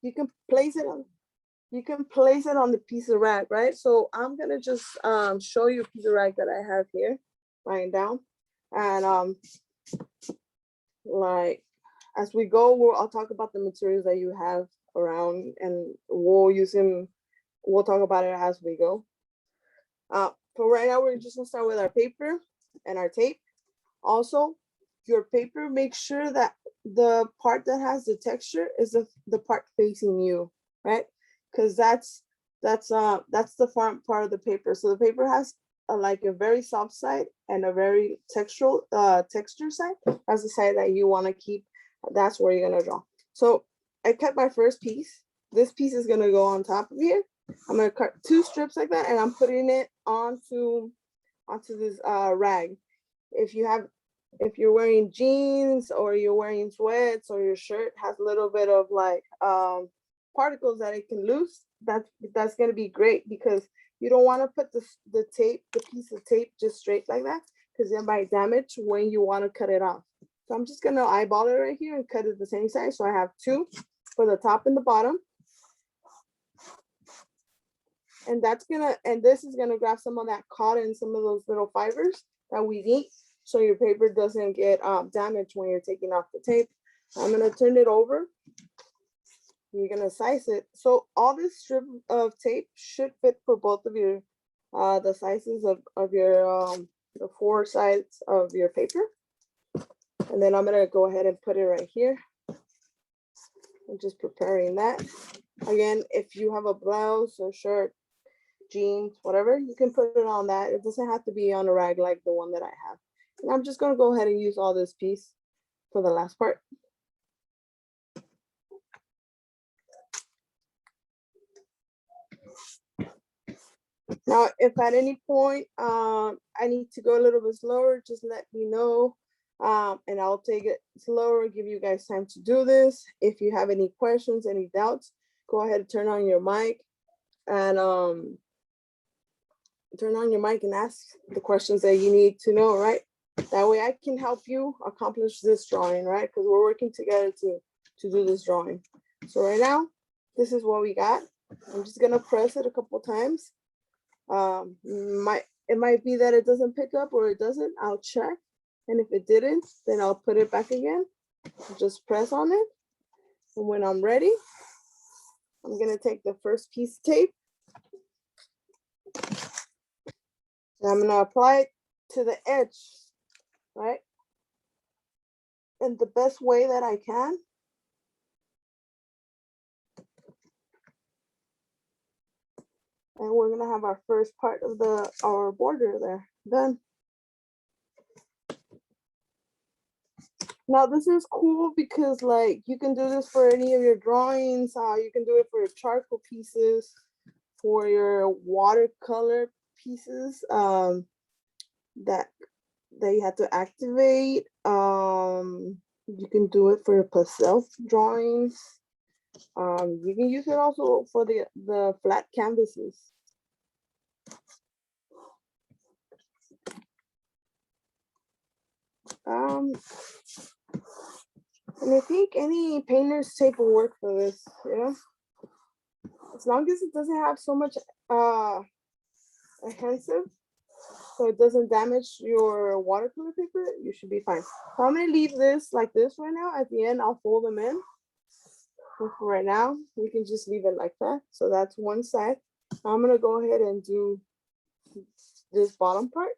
you can place it on, the piece of rag, right? So I'm gonna just show you a piece of rag that I have here lying down. And like as we go, I'll talk about the materials that you have around, and we'll talk about it as we go. For right now, we're just gonna start with our paper and our tape. Also, your paper, make sure that the part that has the texture is the part facing you, right? Because that's the front part of the paper. So the paper has like a very soft side and a very texture side. That's the side that you want to keep. That's where you're gonna draw. So I cut my first piece. This piece is gonna go on top of here. I'm gonna cut 2 strips like that, and I'm putting it onto this rag. If you're wearing jeans or you're wearing sweats or your shirt has a little bit of like particles that it can lose, that's gonna be great, because you don't want to put the piece of tape just straight like that, because it might damage when you want to cut it off. So I'm just gonna eyeball it right here and cut it the same size. So I have 2 for the top and the bottom. And this is gonna grab some of that cotton, some of those little fibers that we need, so your paper doesn't get damaged when you're taking off the tape. I'm gonna turn it over. You're gonna size it. So all this strip of tape should fit for both of your, the sizes of your, the 4 sides of your paper. And then I'm gonna go ahead and put it right here. I'm just preparing that. Again, if you have a blouse or shirt, jeans, whatever, you can put it on that. It doesn't have to be on a rag like the one that I have. And I'm just gonna go ahead and use all this piece for the last part. Now, if at any point I need to go a little bit slower, just let me know, and I'll take it slower, give you guys time to do this. If you have any questions, any doubts, go ahead and turn on your mic and ask the questions that you need to know, right? That way I can help you accomplish this drawing, right? Because we're working together to do this drawing. So right now, this is what we got. I'm just gonna press it a couple times. It might be that it doesn't pick up or it doesn't. I'll check. And if it didn't, then I'll put it back again. Just press on it. And when I'm ready, I'm gonna take the first piece of tape. And I'm gonna apply it to the edge, right? And the best way that I can. And we're gonna have our first part of our border there done. Now this is cool because like you can do this for any of your drawings. You can do it for your charcoal pieces, for your watercolor pieces that you have to activate. You can do it for your pastel drawings. You can use it also for the flat canvases. And I think any painter's tape will work for this, yeah. As long as it doesn't have so much adhesive, so it doesn't damage your watercolor paper, you should be fine. So I'm gonna leave this like this right now. At the end, I'll fold them in. But for right now, we can just leave it like that. So that's one side. I'm gonna go ahead and do this bottom part.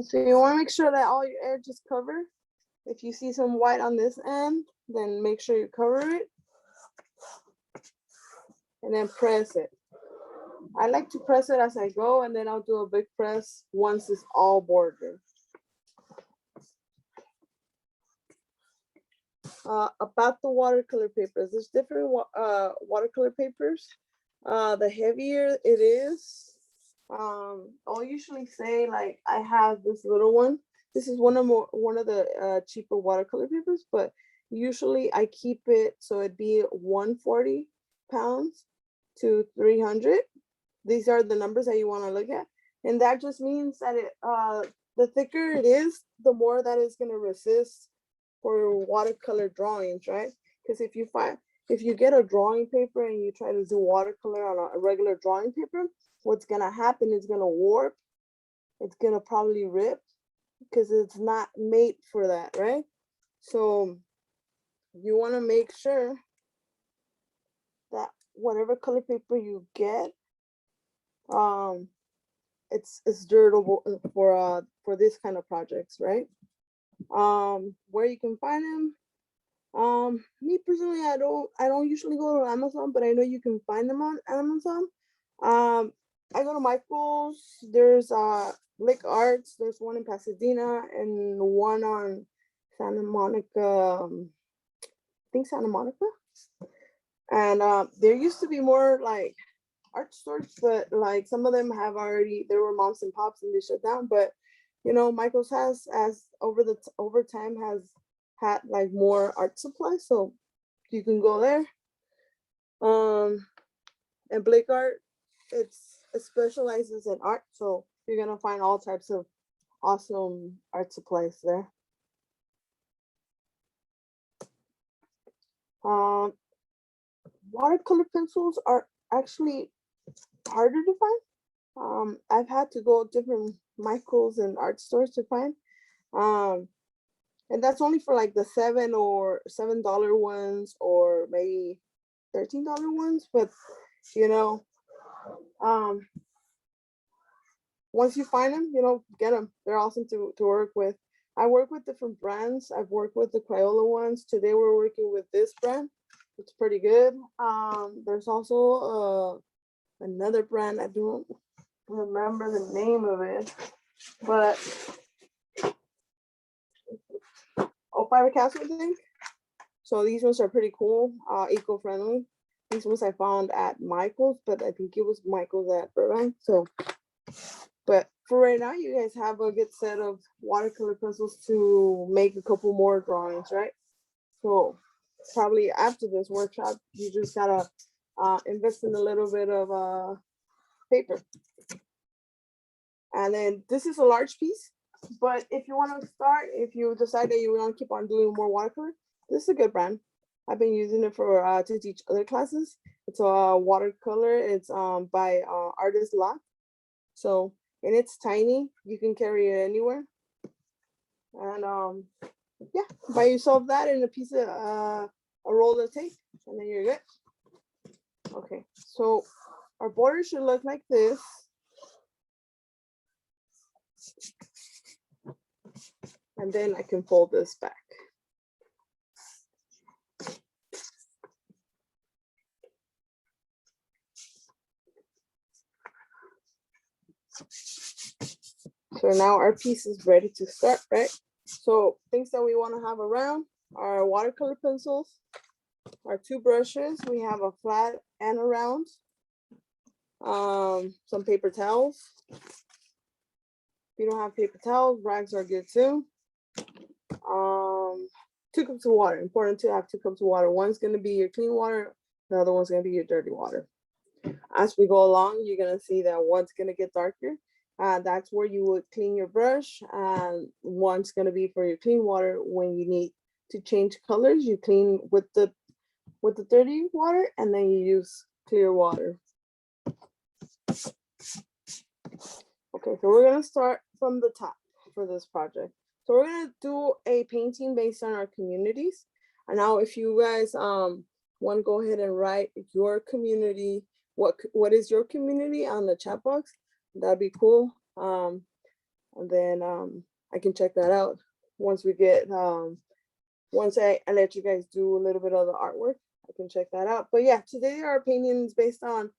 So you want to make sure that all your edges cover. If you see some white on this end, then make sure you cover it. And then press it. I like to press it as I go, and then I'll do a big press once it's all bordered. about the watercolor papers. There's different watercolor papers. The heavier it is, I'll usually say like I have this little one. This is one of the cheaper watercolor papers, but usually I keep it so it'd be 140 pounds to 300. These are the numbers that you want to look at, and that just means that the thicker it is, the more that it's going to resist for watercolor drawings, right? Because if you get a drawing paper and you try to do watercolor on a regular drawing paper, what's gonna happen is gonna warp. It's gonna probably rip because it's not made for that, right? So you want to make sure that whatever color paper you get, it's durable for this kind of projects, right? Where you can find them. Me personally, I don't usually go to Amazon, but I know you can find them on Amazon. I go to Michael's. There's Lick Arts. There's one in Pasadena and one on Santa Monica. I think Santa Monica. And there used to be more like art stores, but like some of them have already. There were moms and pops, and they shut down. But you know, Michael's has as over time has had like more art supplies, so you can go there. And Blake Art, it specializes in art, so you're gonna find all types of awesome art supplies there. Watercolor pencils are actually harder to find. I've had to go different Michaels and art stores to find. And that's only for like the $7 ones or maybe $13 ones. But you know, once you find them, you know, get them. They're awesome to work with. I work with different brands. I've worked with the Crayola ones. Today we're working with this brand. It's pretty good. There's also another brand. I don't remember the name of it, but Fiber Castle, I think. So these ones are pretty cool, eco-friendly. These ones I found at Michael's, but I think it was Michael's at Burbank. So, but for right now, you guys have a good set of watercolor pencils to make a couple more drawings, right? So probably after this workshop, you just gotta invest in a little bit of paper. And then this is a large piece, but if you want to start, if you decide that you want to keep on doing more watercolor, this is a good brand. I've been using it for to teach other classes. It's a watercolor. It's by Artist Lock. So, and it's tiny. You can carry it anywhere. And yeah, buy yourself that and a piece of a roll of tape, and then you're good. Okay, so our border should look like this. And then I can fold this back. So now our piece is ready to start, right? So things that we want to have around are watercolor pencils, our two brushes. We have a flat and a round. Some paper towels. If you don't have paper towels, rags are good too. 2 cups of water. Important to have 2 cups of water. One's going to be your clean water. The other one's going to be your dirty water. As we go along, you're going to see that one's going to get darker. That's where you would clean your brush. And one's going to be for your clean water. When you need to change colors, you clean with the dirty water, and then you use clear water. Okay, so we're going to start from the top for this project. So we're going to do a painting based on our communities. And now if you guys want to go ahead and write your community, what is your community on the chat box, that'd be cool. And then I can check that out once we get, once I let you guys do a little bit of the artwork, I can check that out. But yeah, today our painting is based on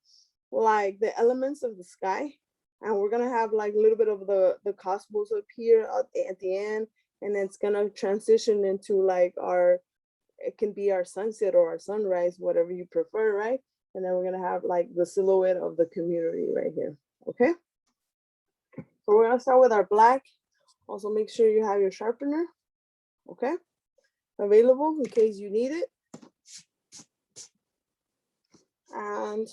like the elements of the sky. And we're gonna have like a little bit of the cosmos up here at the end, and it's gonna transition into like our it can be our sunset or our sunrise, whatever you prefer, right? And then we're gonna have like the silhouette of the community right here, okay? So we're gonna start with our black. Also make sure you have your sharpener, okay? Available in case you need it. And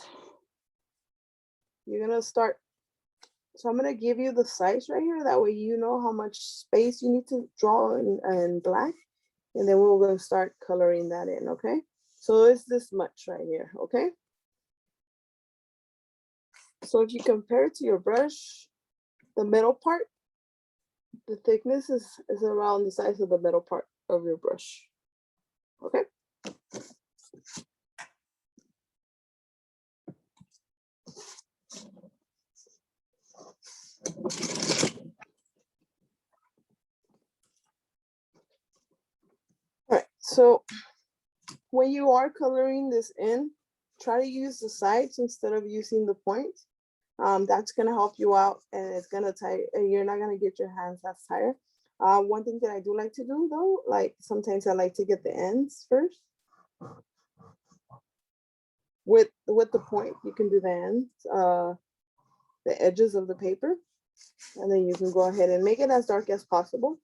you're gonna start. So I'm gonna give you the size right here. That way you know how much space you need to draw in black. And then we're gonna start coloring that in, okay? So it's this much right here, okay? So if you compare it to your brush, the middle part, the thickness is around the size of the middle part of your brush, okay? All right, so when you are coloring this in, try to use the sides instead of using the points. That's gonna help you out, and it's gonna tie, and you're not gonna get your hands that's tired. One thing that I do like to do though, like sometimes I like to get the ends first. With the point, you can do the ends, the edges of the paper, and then you can go ahead and make it as dark as possible.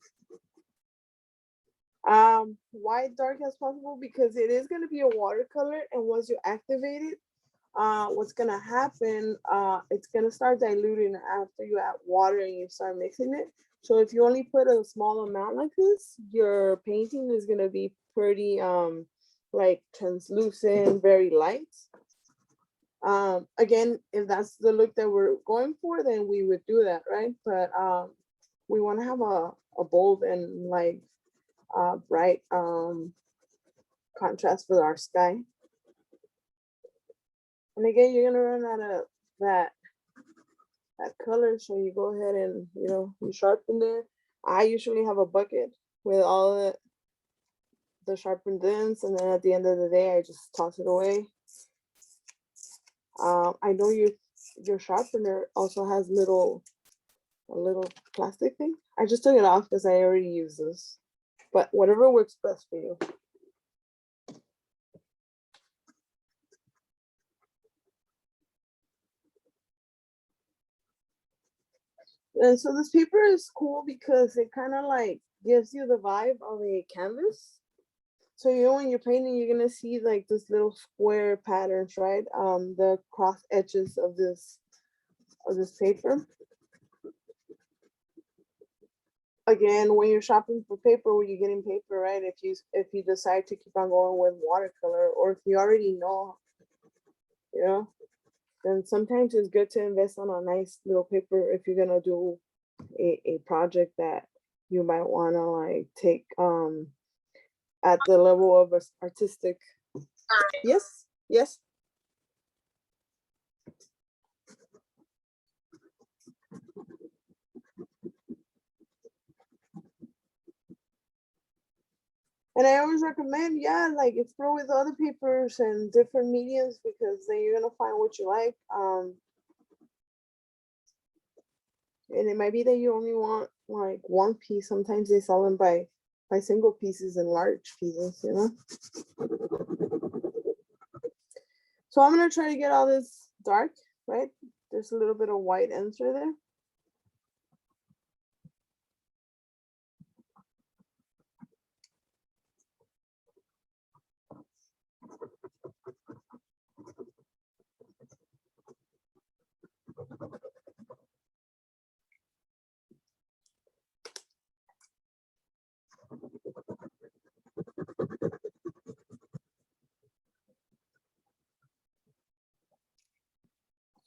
Why dark as possible? Because it is going to be a watercolor, and once you activate it, what's going to happen, it's going to start diluting after you add water and you start mixing it. So if you only put a small amount like this, your painting is going to be pretty like translucent, very light. Again, if that's the look that we're going for, then we would do that, right? But we want to have a bold and like bright contrast with our sky. And again, you're gonna run out of that color, so you go ahead and you sharpen it. I usually have a bucket with all the sharpened ends, and then at the end of the day, I just toss it away. I know your sharpener also has a little plastic thing. I just took it off because I already use this, but whatever works best for you. And so this paper is cool because it kind of like gives you the vibe of a canvas. So when you're painting, you're gonna see like this little square patterns, right? The cross edges of this paper. Again, when you're shopping for paper, when you're getting paper, right? If you decide to keep on going with watercolor, or if you already know, then sometimes it's good to invest on a nice little paper if you're gonna do a project that you might wanna like take at the level of artistic. Yes, yes. And I always recommend, yeah, like explore with other papers and different mediums, because then you're gonna find what you like. And it might be that you only want like one piece. Sometimes they sell them by single pieces and large pieces, So I'm gonna try to get all this dark, right? There's a little bit of white ends right there.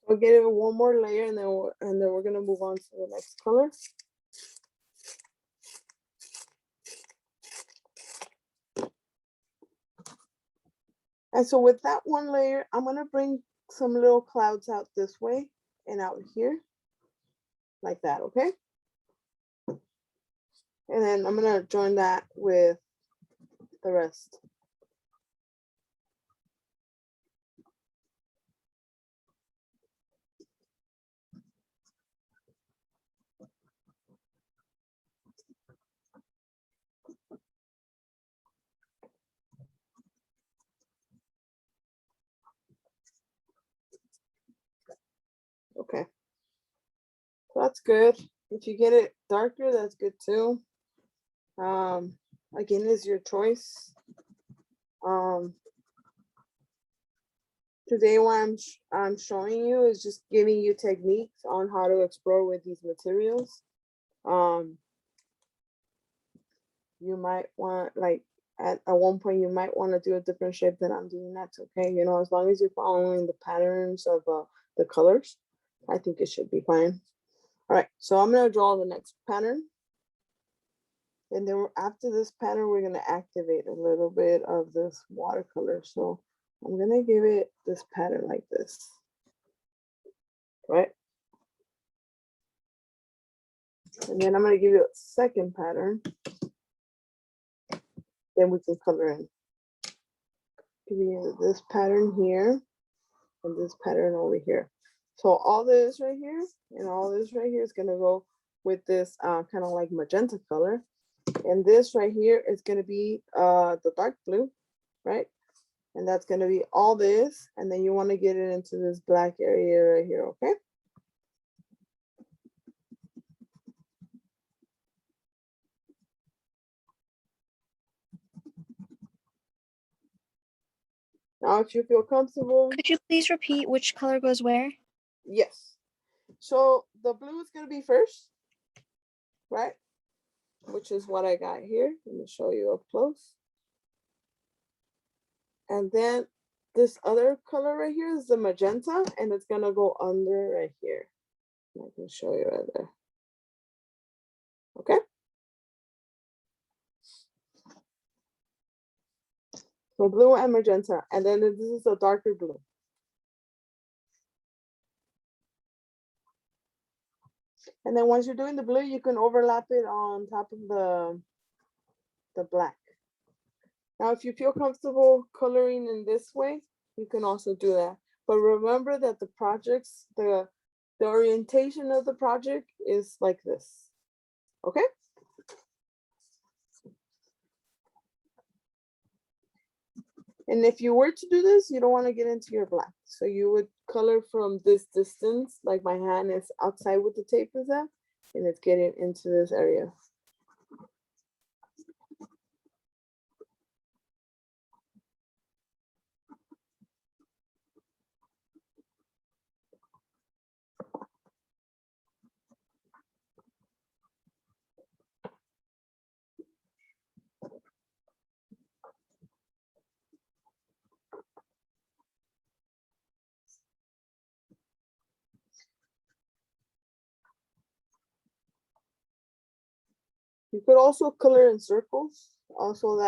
We'll get it one more layer, and then we're gonna move on to the next color. And so with that one layer, I'm gonna bring some little clouds out this way and out here, like that, okay? And then I'm gonna join that with the rest. that's good. If you get it darker, that's good too. Again, it's your choice. Today what I'm showing you is just giving you techniques on how to explore with these materials. You might want, like, at one point you might want to do a different shape than I'm doing. That's okay. You know, as long as you're following the patterns of the colors, I think it should be fine. All right, so I'm going to draw the next pattern. And then after this pattern, we're going to activate a little bit of this watercolor. So I'm going to give it this pattern like this, right? And then I'm going to give you a second pattern. Then we can color in. Give you this pattern here and this pattern over here. So all this right here and all this right here is going to go with this kind of like magenta color. And this right here is going to be the dark blue, right? And that's going to be all this. And then you want to get it into this black area right here, okay? Now, if you feel comfortable. Could you please repeat which color goes where? Yes. So the blue is going to be first, right? Which is what I got here. Let me show you up close. And then this other color right here is the magenta, and it's going to go under right here. I can show you right there. Okay. So blue and magenta, and then this is a darker blue. And then once you're doing the blue, you can overlap it on top of the black. Now, if you feel comfortable coloring in this way, you can also do that. But remember that the projects, the orientation of the project is like this, okay? And if you were to do this, you don't want to get into your black. So you would color from this distance, like my hand is outside with the tape is at, and it's getting into this area. You could also color in circles. Also,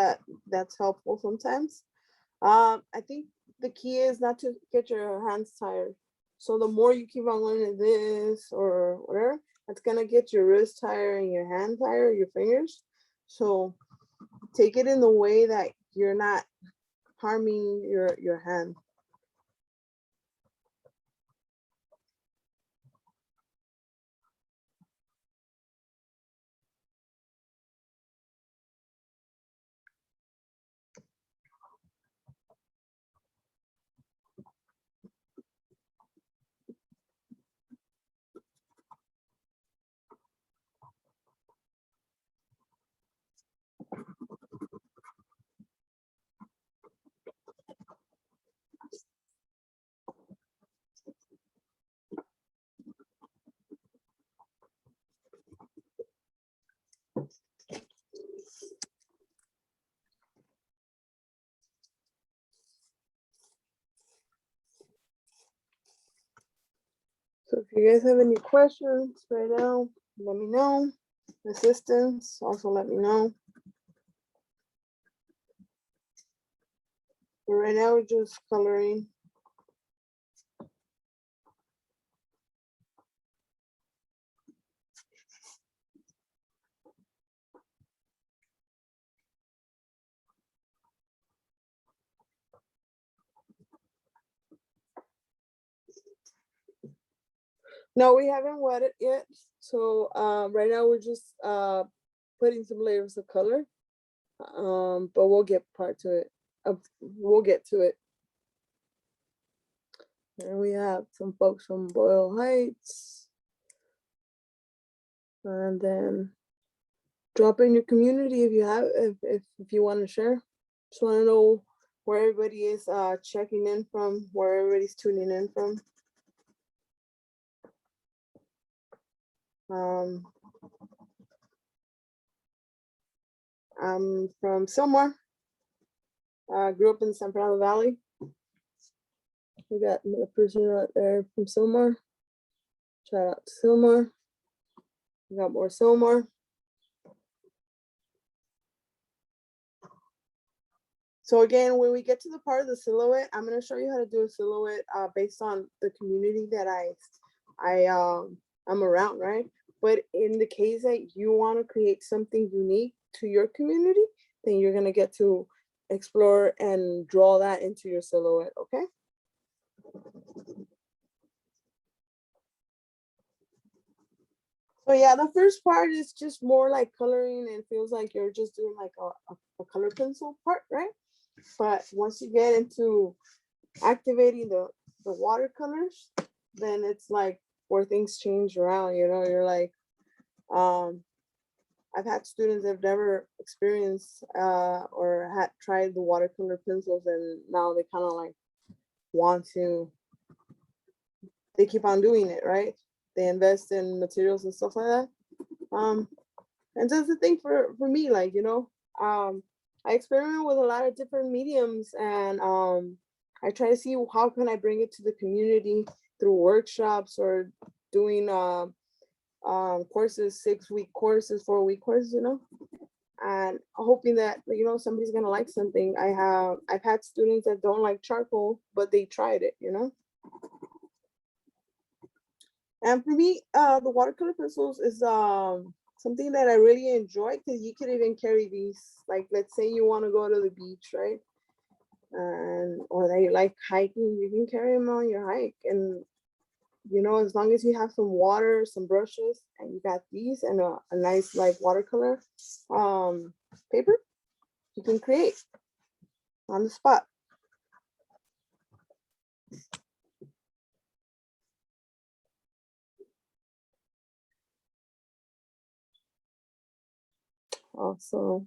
that's helpful sometimes. I think the key is not to get your hands tired. So the more you keep on learning this or whatever, that's gonna get your wrist tired and your hand tired, your fingers. So take it in the way that you're not harming your hand. So if you guys have any questions right now, let me know. Assistance, also let me know. But right now we're just coloring. No, we haven't wet it yet. So right now we're just putting some layers of color. But we'll get to it. We'll get to it. And we have some folks from Boyle Heights. And then drop in your community if you have, if you want to share. Just want to know where everybody is checking in from, where everybody's tuning in from. I'm from Silmar. Grew up in San Fernando Valley. We got a person right there from Silmar. Shout out to Silmar. We got more Silmar. So again, when we get to the part of the silhouette, I'm going to show you how to do a silhouette based on the community that I'm around, right? But in the case that you want to create something unique to your community, then you're going to get to explore and draw that into your silhouette, okay? So yeah, the first part is just more like coloring and feels like you're just doing like a color pencil part, right? But once you get into activating the watercolors, then it's like where things change around, you know, you're like, I've had students that have never experienced or had tried the watercolor pencils, and now they kind of like want to, they keep on doing it, right? They invest in materials and stuff like that. And that's the thing for me, like, you know, I experiment with a lot of different mediums, and I try to see how can I bring it to the community through workshops or doing courses, 6-week courses, 4-week courses, you know, and hoping that, you know, somebody's gonna like something. I've had students that don't like charcoal, but they tried it, you know. And for me, the watercolor pencils is something that I really enjoy, because you could even carry these. Like, let's say you want to go to the beach, right? And or that you like hiking, you can carry them on your hike. And you know, as long as you have some water, some brushes, and you got these and a nice like watercolor paper, you can create on the spot. Also,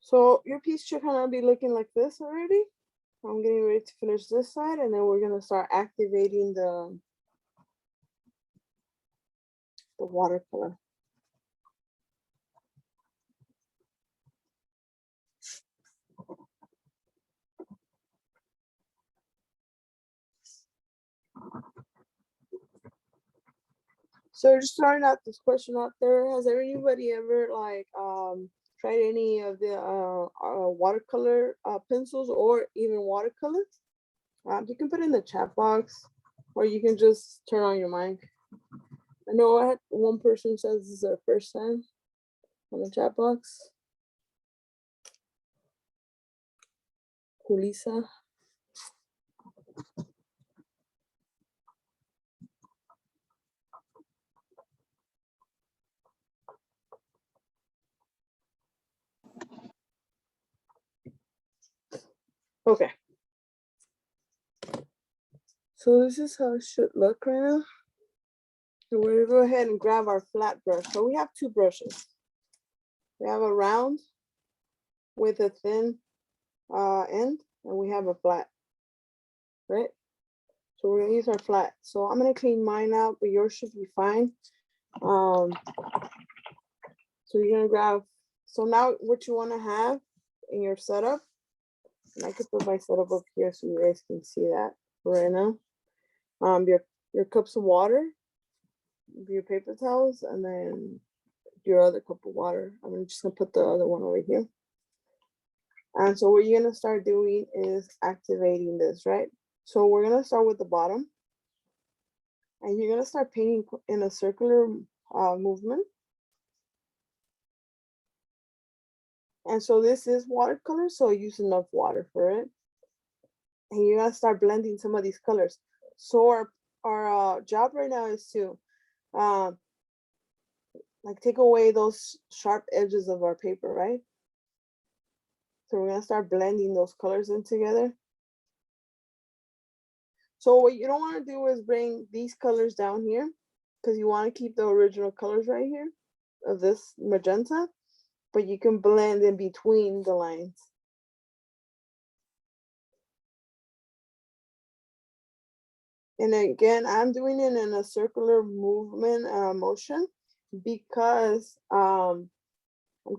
so your piece should kind of be looking like this already. I'm getting ready to finish this side, and then we're gonna start activating the watercolor. So just throwing out this question out there, has anybody ever like tried any of the watercolor pencils or even watercolor? You can put in the chat box, or you can just turn on your mic. I know I had one person says this is their first time on the chat box. Julissa. Okay. So this is how it should look right now. So we're gonna go ahead and grab our flat brush. So we have two brushes. We have a round with a thin end, and we have a flat, right? So we're gonna use our flat. So I'm gonna clean mine out, but yours should be fine. So you're gonna grab, so now what you wanna have in your setup, and I could put my setup up here so you guys can see that right now. Your cups of water, your paper towels, and then your other cup of water. I'm just gonna put the other one over here. And so what you're gonna start doing is activating this, right? So we're gonna start with the bottom, and you're gonna start painting in a circular movement. And so this is watercolor, so use enough water for it. And you're gonna start blending some of these colors. So our job right now is to like take away those sharp edges of our paper, right? So we're gonna start blending those colors in together. So what you don't want to do is bring these colors down here because you want to keep the original colors right here of this magenta, but you can blend in between the lines. And again, I'm doing it in a circular movement motion because I'm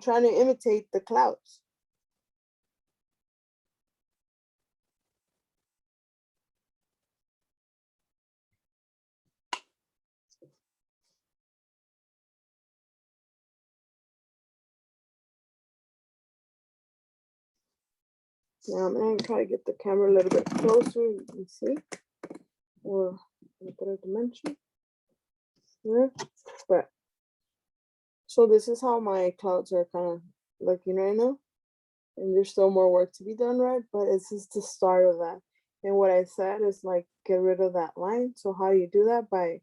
trying to imitate the clouds. Now I'm gonna try to get the camera a little bit closer, you can see, or a better dimension. There. But so this is how my clouds are kind of looking right now. And there's still more work to be done, right? But it's just the start of that. And what I said is like, get rid of that line. So how do you do that? By,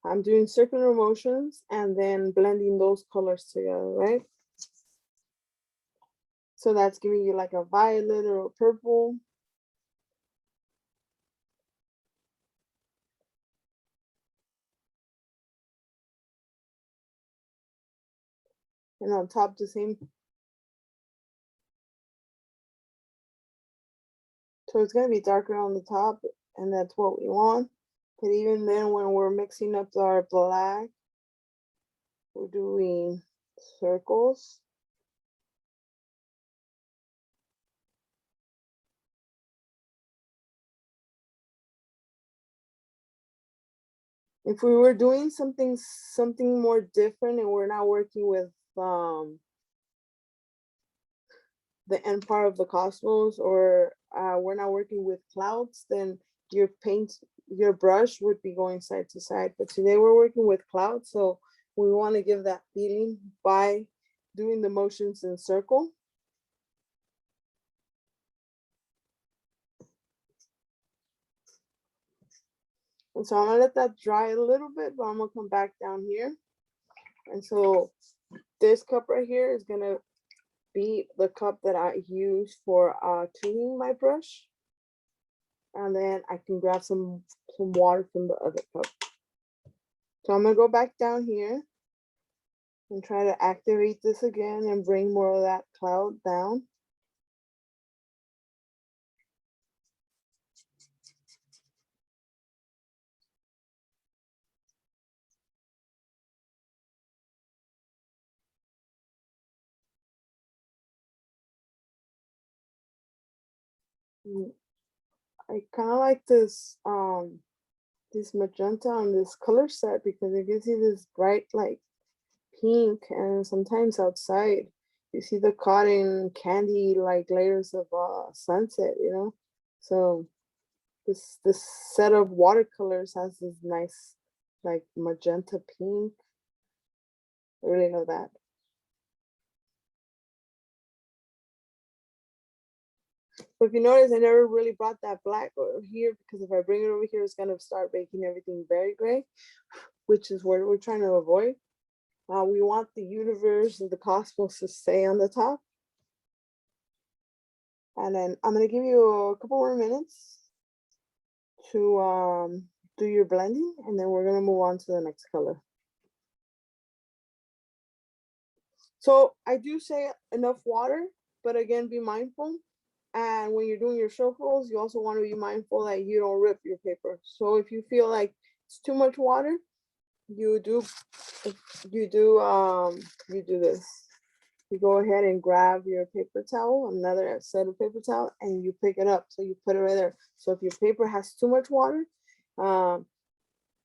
I'm doing circular motions and then blending those colors together, right? So that's giving you like a violet or a purple. And on top the same. So it's gonna be darker on the top and that's what we want. But even then when we're mixing up our black, we're doing circles. If we were doing something more different and we're not working with the end part of the cosmos, or we're not working with clouds, then your brush would be going side to side. But today we're working with clouds, so we want to give that feeling by doing the motions in circle. And so I'm gonna let that dry a little bit, but I'm gonna come back down here. And so this cup right here is gonna be the cup that I use for cleaning my brush. And then I can grab some water from the other cup. So I'm gonna go back down here and try to activate this again and bring more of that cloud down. I kind of like this magenta on this color set because it gives you this bright like pink, and sometimes outside you see the cotton candy like layers of sunset, you know. So this set of watercolors has this nice like magenta pink. I really know that. So if you notice, I never really brought that black over here because if I bring it over here, it's gonna start making everything very gray, which is what we're trying to avoid. We want the universe and the cosmos to stay on the top. And then I'm gonna give you a couple more minutes to do your blending, and then we're gonna move on to the next color. So I do say enough water, but again, be mindful. And when you're doing your circles, you also want to be mindful that you don't rip your paper. So if you feel like it's too much water, you do this. You go ahead and grab your paper towel, another set of paper towel, and you pick it up. So you put it right there. So if your paper has too much water,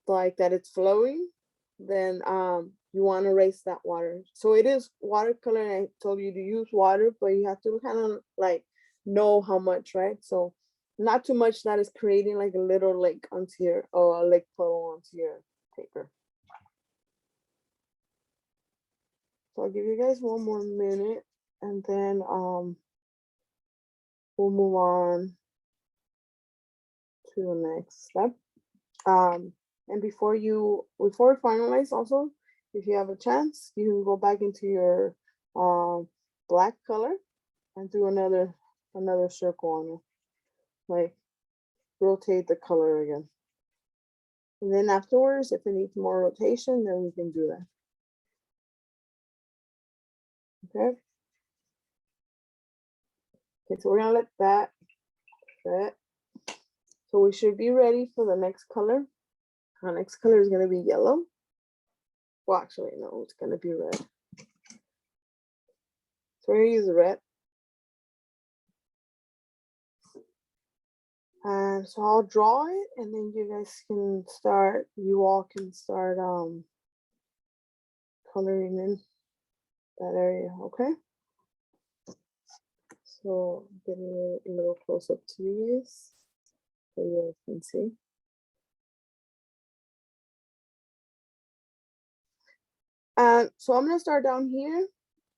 like that it's flowing, then you want to erase that water. So it is watercolor, and I told you to use water, but you have to kind of like know how much, right? So not too much that is creating like a little lake onto your, or a lake puddle onto your paper. So I'll give you guys one more minute, and then we'll move on to the next step. And before we finalize, also, if you have a chance, you can go back into your black color and do another circle on it. Like rotate the color again. And then afterwards, if it needs more rotation, then we can do that. Okay. Okay, so we're gonna let that set. So we should be ready for the next color. Our next color is gonna be yellow. Well, actually, no, it's gonna be red. So we're gonna use the red. And so I'll draw it, and then you guys can start, you all can start coloring in that area, okay? So getting a little close up to you guys so you guys can see. So I'm gonna start down here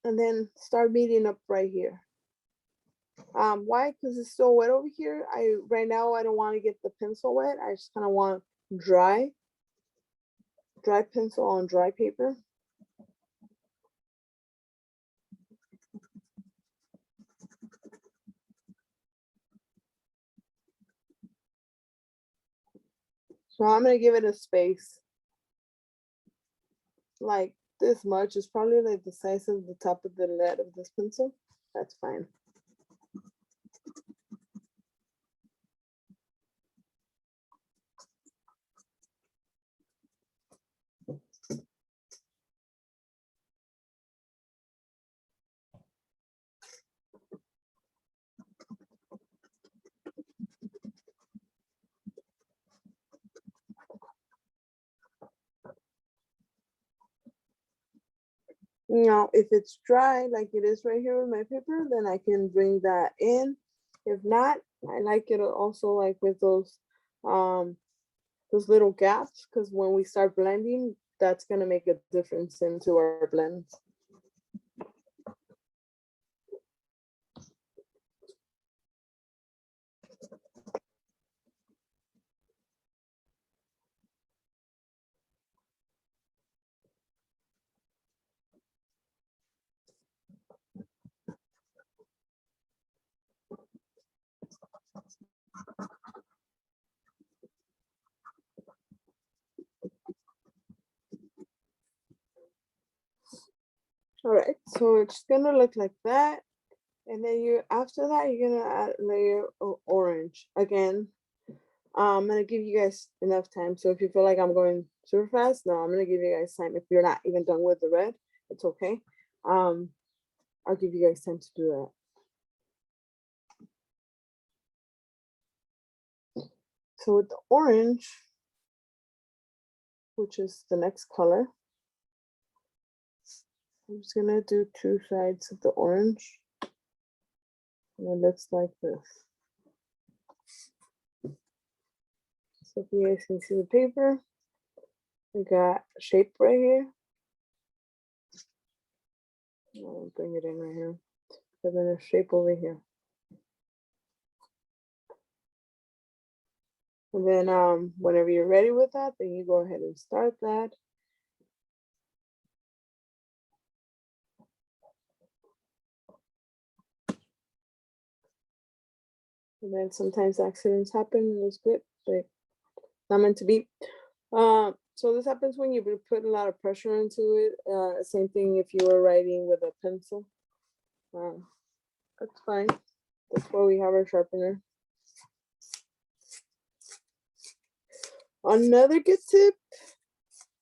and then start meeting up right here. Why? Because it's still wet over here. Right now I don't want to get the pencil wet. I just kind of want dry pencil on dry paper. So I'm gonna give it a space like this much. It's probably like the size of the top of the lead of this pencil. That's fine. Now, if it's dry, like it is right here with my paper, then I can bring that in. If not, I like it also like with those little gaps, because when we start blending, that's gonna make a difference into our blends. All right, so it's gonna look like that. And then after that, you're gonna add a layer of orange. Again, I'm gonna give you guys enough time. So if you feel like I'm going super fast, no, I'm gonna give you guys time. If you're not even done with the red, it's okay. I'll give you guys time to do that. So with the orange, which is the next color, I'm just gonna do two sides of the orange. And it looks like this. So if you guys can see the paper, we got shape right here. I'll bring it in right here. And then a shape over here. And then whenever you're ready with that, then you go ahead and start that. And then sometimes accidents happen. It's good, but not meant to be. So this happens when you put a lot of pressure into it. Same thing if you were writing with a pencil. That's fine. That's why we have our sharpener. Another good tip,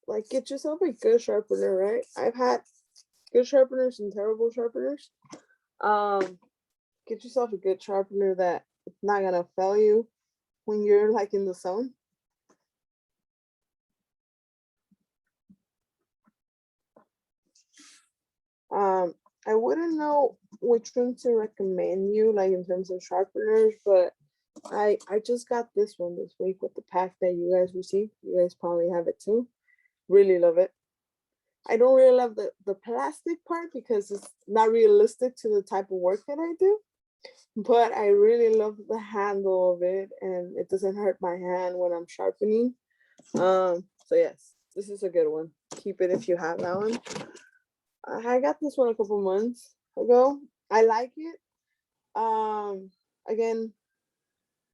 like get yourself a good sharpener, right? I've had good sharpeners and terrible sharpeners. Get yourself a good sharpener that it's not gonna fail you when you're like in the zone. I wouldn't know which one to recommend you, like in terms of sharpeners, but I just got this one this week with the pack that you guys received. You guys probably have it too. Really love it. I don't really love the plastic part because it's not realistic to the type of work that I do. But I really love the handle of it, and it doesn't hurt my hand when I'm sharpening. So yes, this is a good one. Keep it if you have that one. I got this one a couple months ago. I like it. again,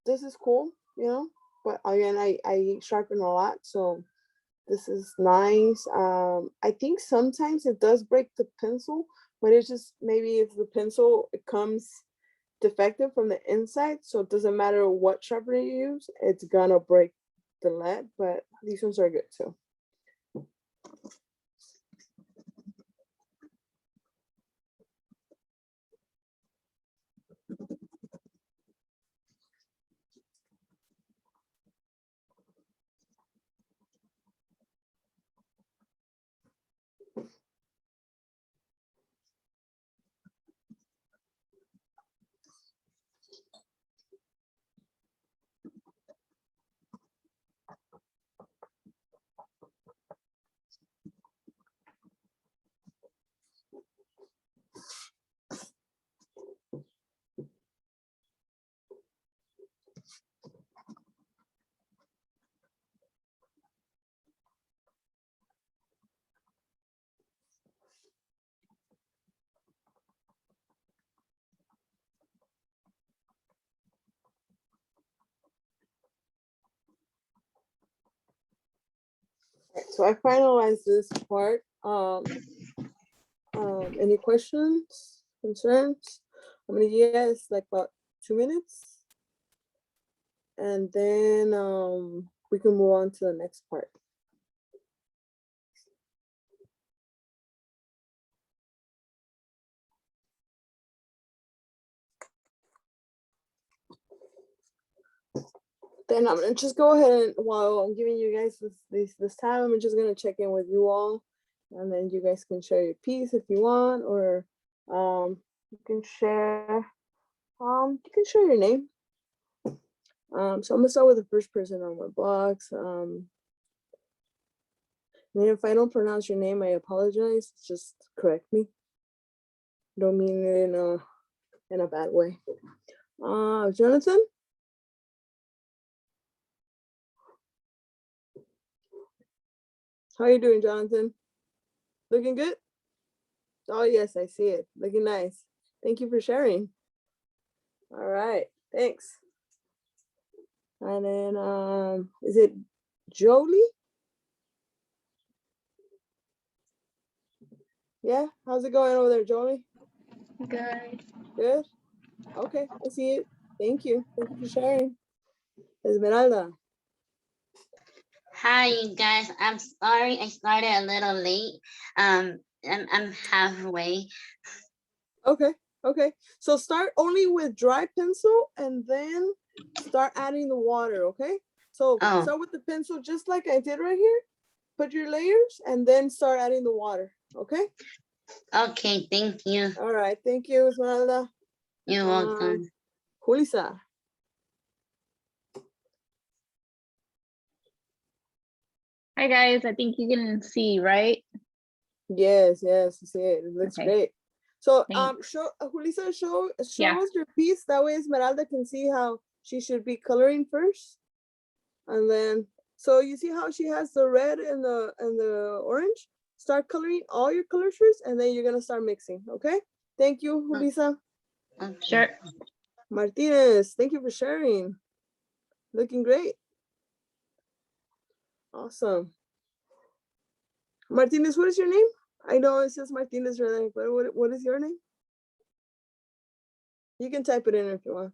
this is cool, you know, but again, I sharpen a lot, so this is nice. I think sometimes it does break the pencil, but it's just maybe if the pencil it comes defective from the inside, so it doesn't matter what sharpener you use, it's gonna break the lead, but these ones are good too. Right, so I finalized this part. Any questions, concerns? I'm gonna give you guys like about 2 minutes, and then we can move on to the next part. Then I'm gonna just go ahead and while I'm giving you guys this time, I'm just gonna check in with you all, and then you guys can share your piece if you want, or you can share your name. So I'm gonna start with the first person on my box. And if I don't pronounce your name, I apologize. Just correct me. Don't mean it in a bad way. Jonathan. How are you doing, Jonathan? Looking good? Oh, yes, I see it. Looking nice. Thank you for sharing. All right, thanks. And then, is it Jolie? Yeah, how's it going over there, Jolie? Good. Good? Okay, I see it. Thank you. Thank you for sharing. Esmeralda. Hi, you guys. I'm sorry I started a little late. I'm halfway. Okay, okay. So start only with dry pencil and then start adding the water, okay? So Oh. start with the pencil just like I did right here. Put your layers and then start adding the water, okay? Okay, thank you. All right, thank you, Esmeralda. You're welcome. Julissa. Hi guys, I think you can see, right? Yes, yes, I see it. It looks Okay. great. So Thanks. show Julissa, show Yeah. us your piece. That way Esmeralda can see how she should be coloring first. And then so you see how she has the red and the orange? Start coloring all your colors first, and then you're gonna start mixing. Okay. Thank you, Julissa. Okay. Sure. Martinez, thank you for sharing. Looking great. Awesome. Martinez, what is your name? I know it says Martinez right there, but what is your name? You can type it in if you want.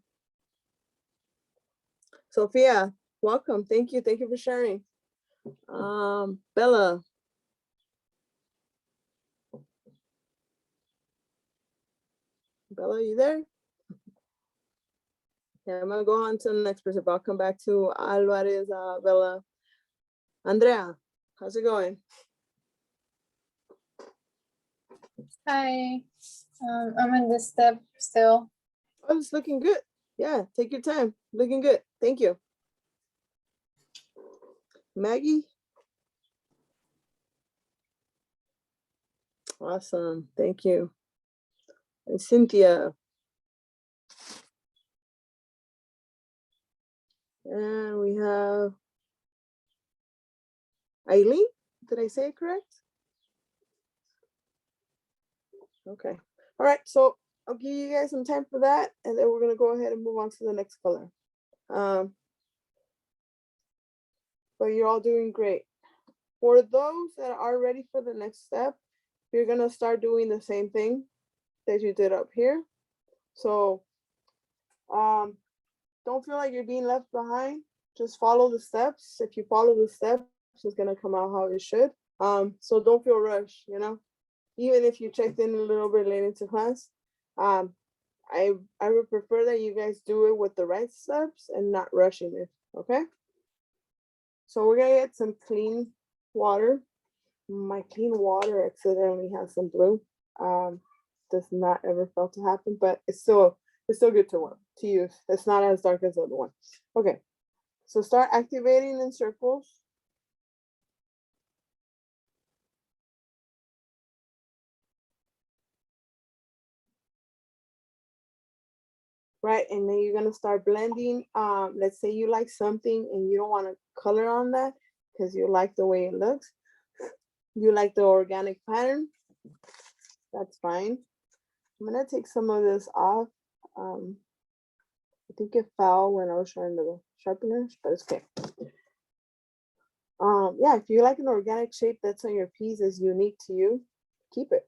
Sophia, welcome. Thank you. Thank you for sharing. Bella. Bella, you there? Yeah, I'm gonna go on to the next person, but I'll come back to Alvarez, Bella. Andrea, how's it going? Hi, I'm in this step still. Oh, it's looking good. Yeah, take your time. Looking good. Thank you. Maggie. Awesome. Thank you. And Cynthia. And we have Eileen. Did I say it correct? Okay. All right. So I'll give you guys some time for that, and then we're gonna go ahead and move on to the next color. But you're all doing great. For those that are ready for the next step, you're gonna start doing the same thing that you did up here. So don't feel like you're being left behind. Just follow the steps. If you follow the steps, it's gonna come out how it should. So don't feel rushed, you know. Even if you checked in a little bit late into class, I would prefer that you guys do it with the right steps and not rushing it. Okay. So we're gonna get some clean water. My clean water accidentally has some blue. Does not ever fail to happen, but it's still good to use. It's not as dark as the other one. Okay, so start activating in circles. Right, and then you're gonna start blending. Let's say you like something and you don't want to color on that because you like the way it looks. You like the organic pattern. That's fine. I'm gonna take some of this off. I think it fell when I was trying to sharpener, but it's okay. Yeah, if you like an organic shape that's on your piece is unique to you, keep it.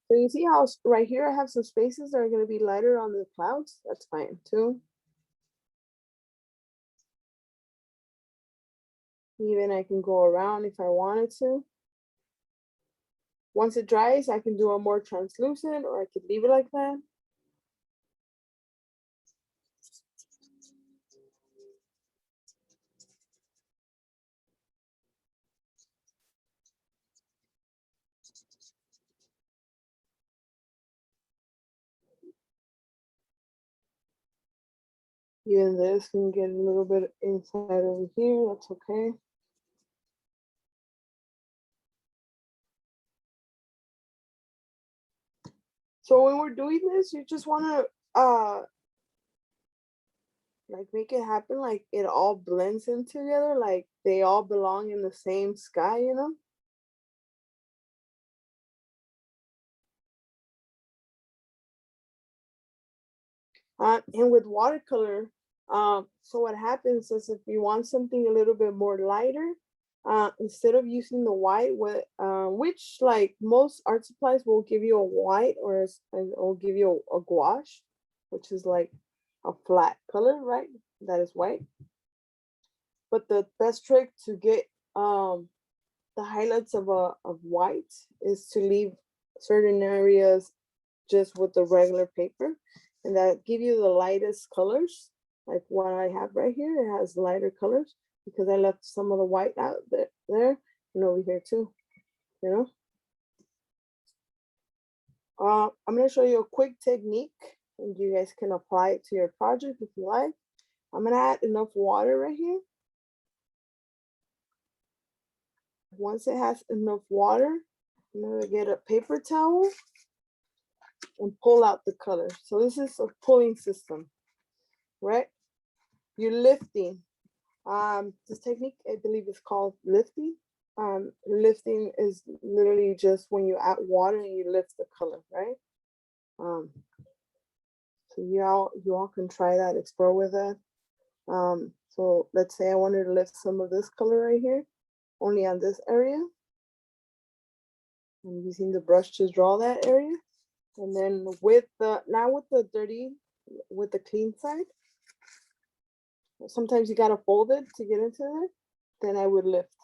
So you see how right here I have some spaces that are going to be lighter on the clouds. That's fine too. Even I can go around if I wanted to. Once it dries, I can do a more translucent, or I could leave it like that. Even this can get a little bit inside over here. That's okay. So when we're doing this, you just want to like make it happen, like it all blends in together, like they all belong in the same sky, you know? And with watercolor, so what happens is if you want something a little bit more lighter, instead of using the white, which like most art supplies will give you a white or will give you a gouache, which is like a flat color, right? That is white. But the best trick to get the highlights of white is to leave certain areas just with the regular paper, and that give you the lightest colors. Like what I have right here, it has lighter colors because I left some of the white out there and over here too, you know. I'm going to show you a quick technique and you guys can apply it to your project if you like. I'm going to add enough water right here. Once it has enough water, I'm going to get a paper towel and pull out the color. So this is a pulling system, right? You're lifting. This technique, I believe, is called lifting. Lifting is literally just when you add water and you lift the color, right? So you all can try that, explore with that. So let's say I wanted to lift some of this color right here, only on this area. I'm using the brush to draw that area. And then with the clean side, sometimes you gotta fold it to get into it. Then I would lift.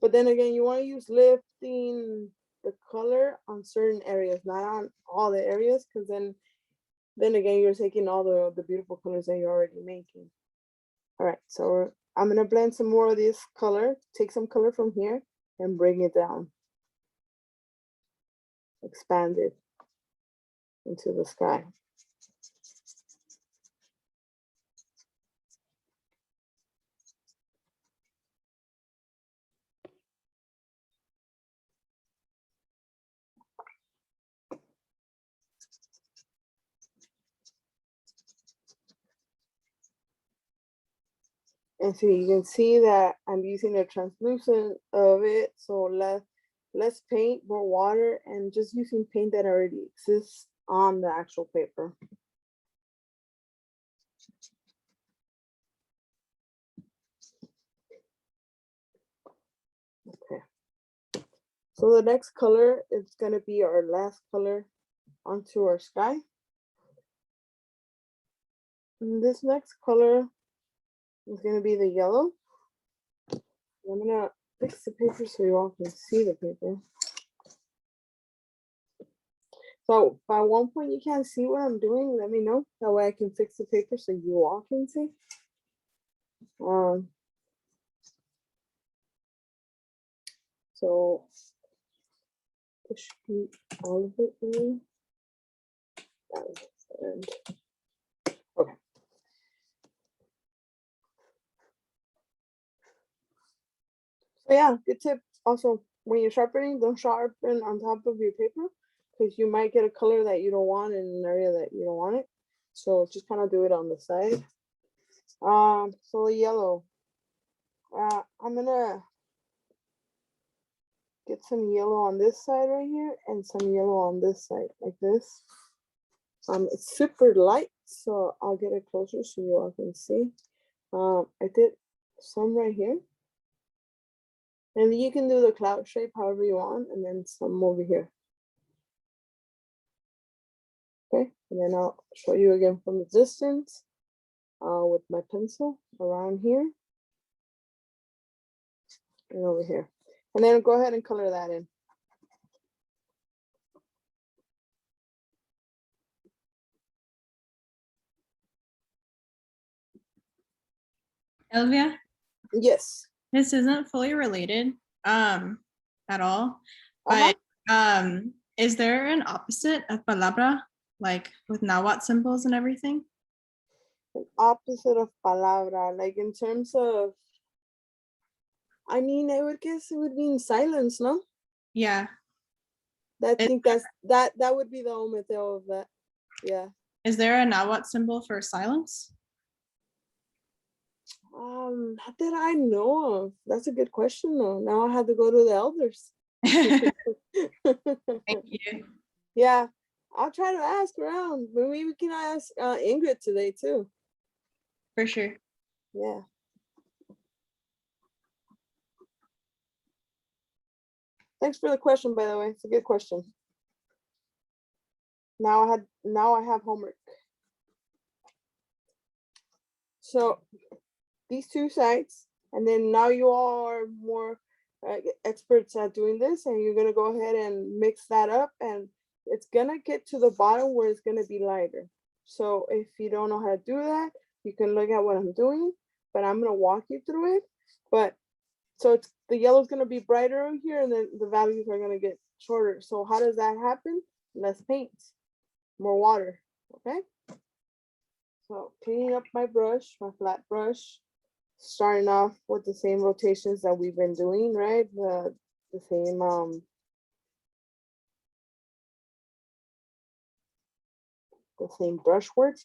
But then again, you want to use lifting the color on certain areas, not on all the areas, because then again, you're taking all the beautiful colors that you're already making. All right, so I'm gonna blend some more of this color, take some color from here and bring it down. Expand it into the sky. And so you can see that I'm using a translucent of it. So less paint, more water, and just using paint that already exists on the actual paper. Okay. So the next color is going to be our last color onto our sky. And this next color is going to be the yellow. I'm going to fix the paper so you all can see the paper. So by one point you can't see what I'm doing, let me know. That way I can fix the paper so you all can see. So it should be all of it in. And okay. So yeah, good tip. Also, when you're sharpening, don't sharpen on top of your paper because you might get a color that you don't want in an area that you don't want it. So just kind of do it on the side. So yellow. I'm gonna get some yellow on this side right here and some yellow on this side, like this. It's super light, so I'll get it closer so you all can see. I did some right here. And you can do the cloud shape however you want, and then some over here. Okay, and then I'll show you again from the distance with my pencil around here and over here. And then go ahead and color that in. Elvia, Yes. this isn't fully related at all, but is there an opposite of palabra, like with Nahuatl symbols and everything? An opposite of palabra, like in terms of, I mean, I would guess it would mean silence, no? Yeah. I think that would be the ometheo of that. Yeah. Is there a Nahuatl symbol for silence? Not that I know of. That's a good question though. Now I have to go to the elders. Thank you. Yeah, I'll try to ask around. Maybe we can ask Ingrid today too. For sure. Yeah. Thanks for the question, by the way. It's a good question. Now I have homework. So these two sides, and then now you all are more experts at doing this, and you're gonna go ahead and mix that up, and it's gonna get to the bottom where it's gonna be lighter. So if you don't know how to do that, you can look at what I'm doing, but I'm gonna walk you through it. But so it's the yellow is gonna be brighter over here, and then the values are gonna get shorter. So how does that happen? Less paint, more water. Okay. So cleaning up my brush, my flat brush, starting off with the same rotations that we've been doing, right? The same brush work.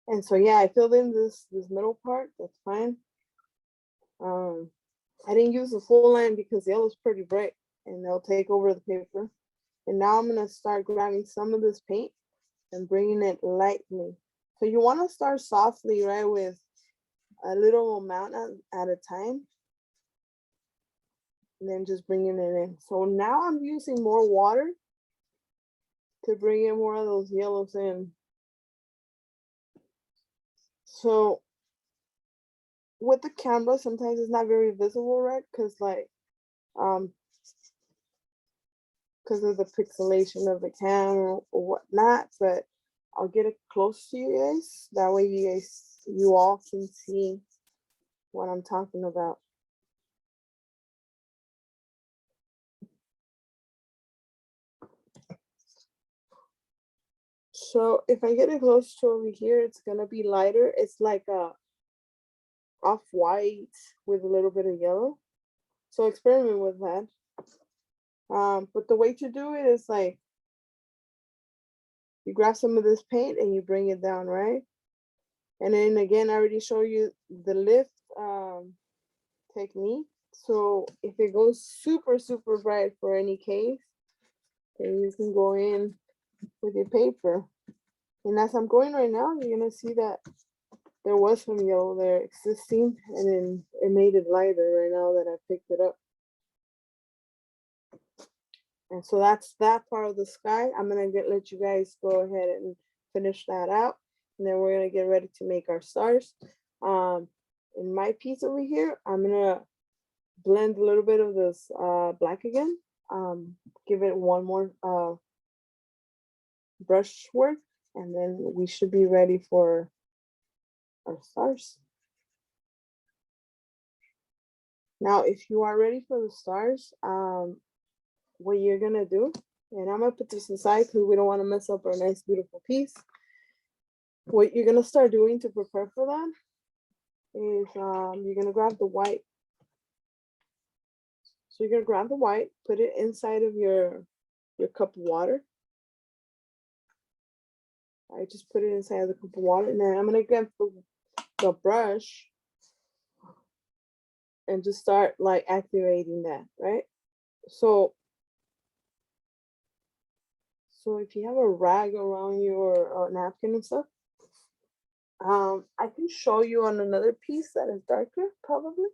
And so yeah, I filled in this middle part, that's fine. I didn't use the full line because the yellow's pretty bright and they'll take over the paper. And now I'm gonna start grabbing some of this paint and bringing it lightly. So you wanna start softly, right? With a little amount at a time. And then just bringing it in. So now I'm using more water to bring in more of those yellows in. So with the camera, sometimes it's not very visible, right? Because like, because of the pixelation of the camera or whatnot, but I'll get it close to you guys. That way you all can see what I'm talking about. So if I get it close to over here, it's gonna be lighter. It's like a off-white with a little bit of yellow. So experiment with that. But the way to do it is like you grab some of this paint and you bring it down, right? And then again, I already showed you the lift technique. So if it goes super, super bright for any case, then you can go in with your paper. And as I'm going right now, you're gonna see that there was some yellow there existing, and then it made it lighter right now that I picked it up. And so that's that part of the sky. I'm gonna let you guys go ahead and finish that out. And then we're gonna get ready to make our stars. In my piece over here, I'm gonna blend a little bit of this black again. Give it one more brush work, and then we should be ready for our stars. Now, if you are ready for the stars, what you're gonna do, and I'm gonna put this aside because we don't want to mess up our nice, beautiful piece. What you're gonna start doing to prepare for that is you're gonna grab the white. So you're gonna grab the white, put it inside of your cup of water. I just put it inside of the cup of water, and then I'm gonna get the brush and just start like activating that, right? So if you have a rag around you or a napkin and stuff, I can show you on another piece that is darker, probably.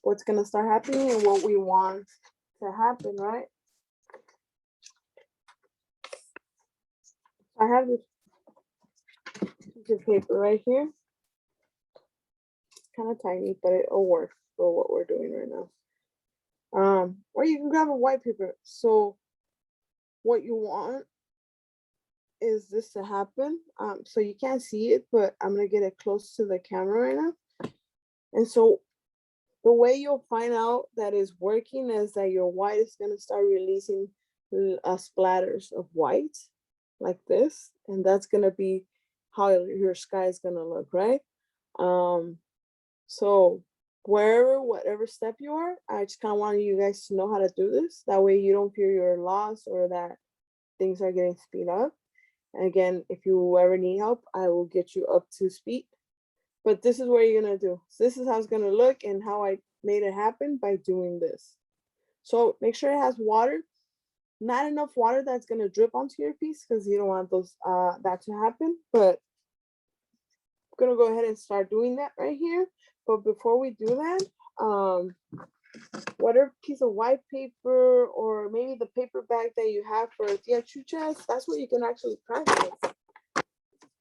What's gonna start happening and what we want to happen, right? I have this piece of paper right here. It's kind of tiny, but it'll work for what we're doing right now. Or you can grab a white paper. So what you want is this to happen. So you can't see it, but I'm gonna get it close to the camera right now. And so the way you'll find out that it's working is that your white is gonna start releasing splatters of white like this, and that's gonna be how your sky is gonna look, right? So whatever step you are, I just kind of wanted you guys to know how to do this. That way you don't feel you're lost or that things are getting speed up. And again, if you ever need help, I will get you up to speed. But this is what you're gonna do. So this is how it's gonna look and how I made it happen by doing this. So make sure it has water, not enough water that's gonna drip onto your piece because you don't want those that to happen. But I'm gonna go ahead and start doing that right here. But before we do that, whatever piece of white paper or maybe the paper bag that you have for Tia Chuchas, that's what you can actually practice.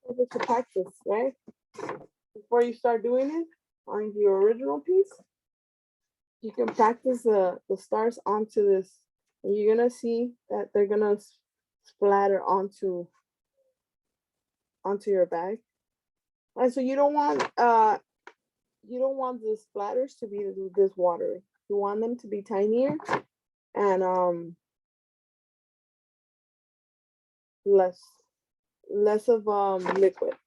To practice, right? Before you start doing it on your original piece, you can practice the stars onto this. And you're gonna see that they're gonna splatter onto your bag. And so you don't want the splatters to be this watery. You want them to be tinier and less of liquid.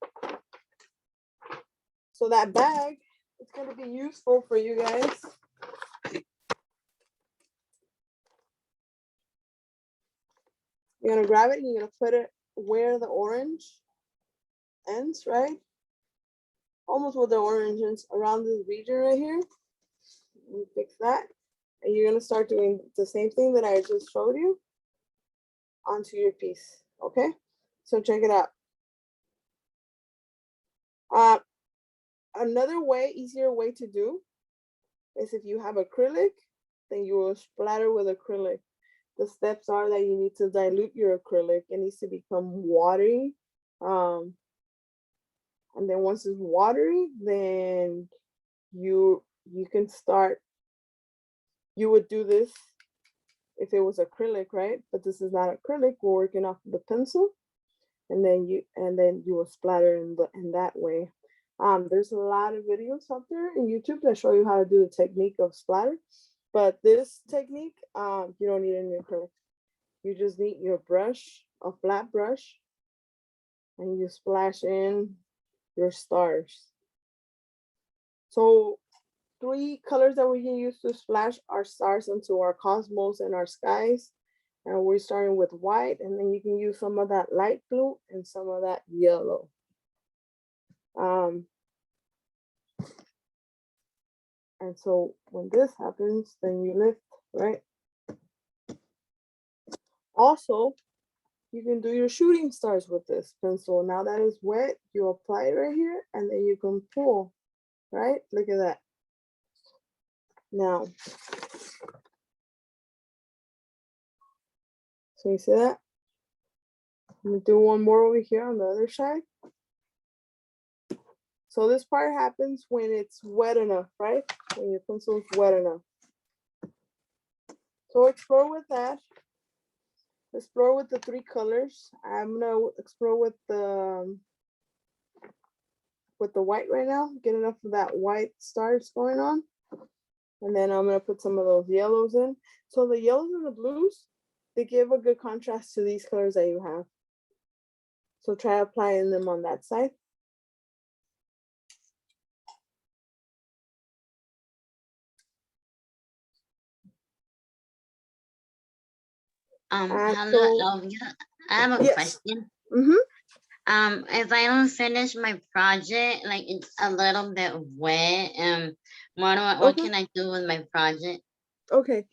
So that bag is going to be useful for you guys. You're going to grab it and you're going to put it where the orange ends, right? Almost where the orange ends, around this region right here. Let me fix that. And you're going to start doing the same thing that I just showed you onto your piece, okay? So check it out. Another way, easier way to do is if you have acrylic, then you will splatter with acrylic. The steps are that you need to dilute your acrylic. It needs to become watery. And then once it's watery, then you can start, you would do this if it was acrylic, right? But this is not acrylic, we're working off of the pencil. And then you will splatter in that way. There's a lot of videos out there in YouTube that show you how to do the technique of splatter. But this technique, you don't need any acrylic. You just need your brush, a flat brush, and you splash in your stars. So 3 colors that we can use to splash our stars into our cosmos and our skies And we're starting with white, and then you can use some of that light blue and some of that yellow. And so when this happens, then you lift, right? Also, you can do your shooting stars with this pencil. Now that it's wet, you apply it right here, and then you can pull, right? Look at that. Now, so you see that? I'm gonna do one more over here on the other side. So this part happens when it's wet enough, right? When your pencil is wet enough. So explore with that. Explore with the 3 colors. I'm gonna explore with the white right now. Get enough of that white stars going on. And then I'm gonna put some of those yellows in. So the yellows and the blues, they give a good contrast to these colors that you have. So try applying them on that side. Hello, yeah, I have a Yes. question. Mm-hmm. If I don't finish my project, like it's a little bit wet, what Okay. can I do with my project? Okay.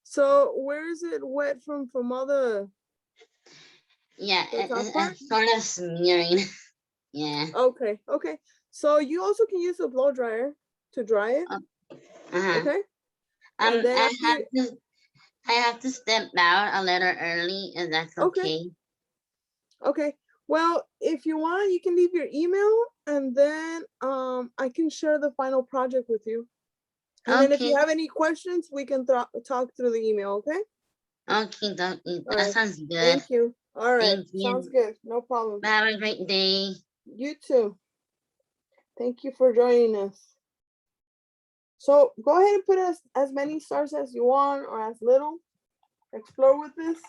So where is it wet from all the Yeah, top part? it's sort of smearing. Yeah. Okay. Okay. So you also can use a blow dryer to dry it. Uh-huh. Okay. And then I have to step out a little early, if that's okay. okay. Okay. Well, if you want, you can leave your email, and then I can share the final project with you. And then if you Okay. have any questions, we can talk through the email, okay? Okay, that right. sounds good. Thank you. All right. Thank Sounds you. good. No problem. Have a great day. You too. Thank you for joining us. So go ahead and put as many stars as you want or as little. Explore with this.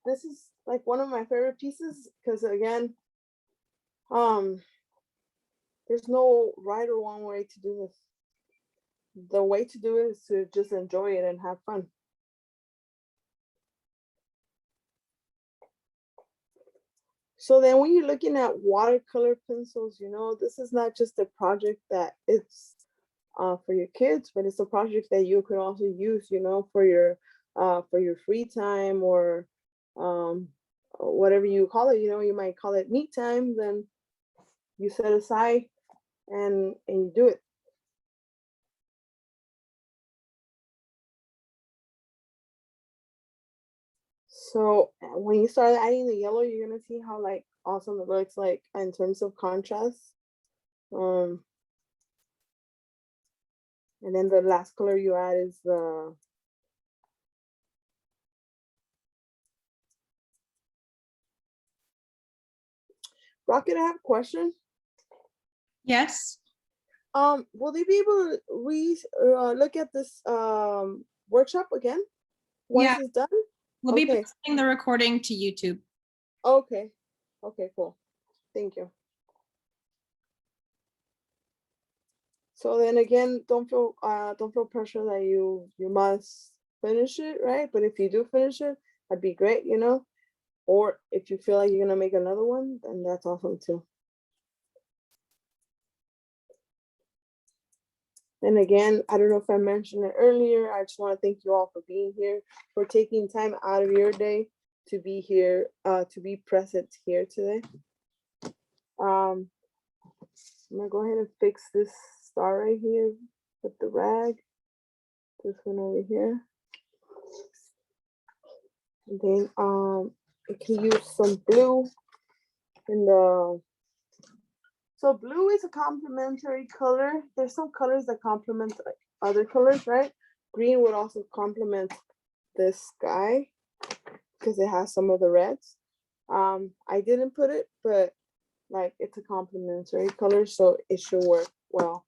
This is like one of my favorite pieces because again, there's no right or wrong way to do this. The way to do it is to just enjoy it and have fun. So then when you're looking at watercolor pencils, you know, this is not just a project that it's for your kids, but it's a project that you could also use, you know, for your free time or whatever you call it. You know, you might call it me time. Then you set aside and you do it. So when you start adding the yellow, you're gonna see how like awesome it looks like in terms of contrast. And then the last color you add is the Rocket. I have a question. Yes. Will they be able to look at this workshop again once Yeah. it's done? We'll be Okay. posting the recording to YouTube. Okay. Okay, cool. Thank you. So then again, don't feel pressure that you must finish it, right? But if you do finish it, that'd be great, you know? Or if you feel like you're gonna make another one, then that's awesome too. And again, I don't know if I mentioned it earlier. I just want to thank you all for being here, for taking time out of your day to be here, to be present here today. I'm gonna go ahead and fix this star right here with the rag. This one over here. And then I can use some blue in the. So blue is a complementary color. There's some colors that complement like other colors, right? Green would also complement this sky because it has some of the reds. I didn't put it, but like it's a complementary color, so it should work well.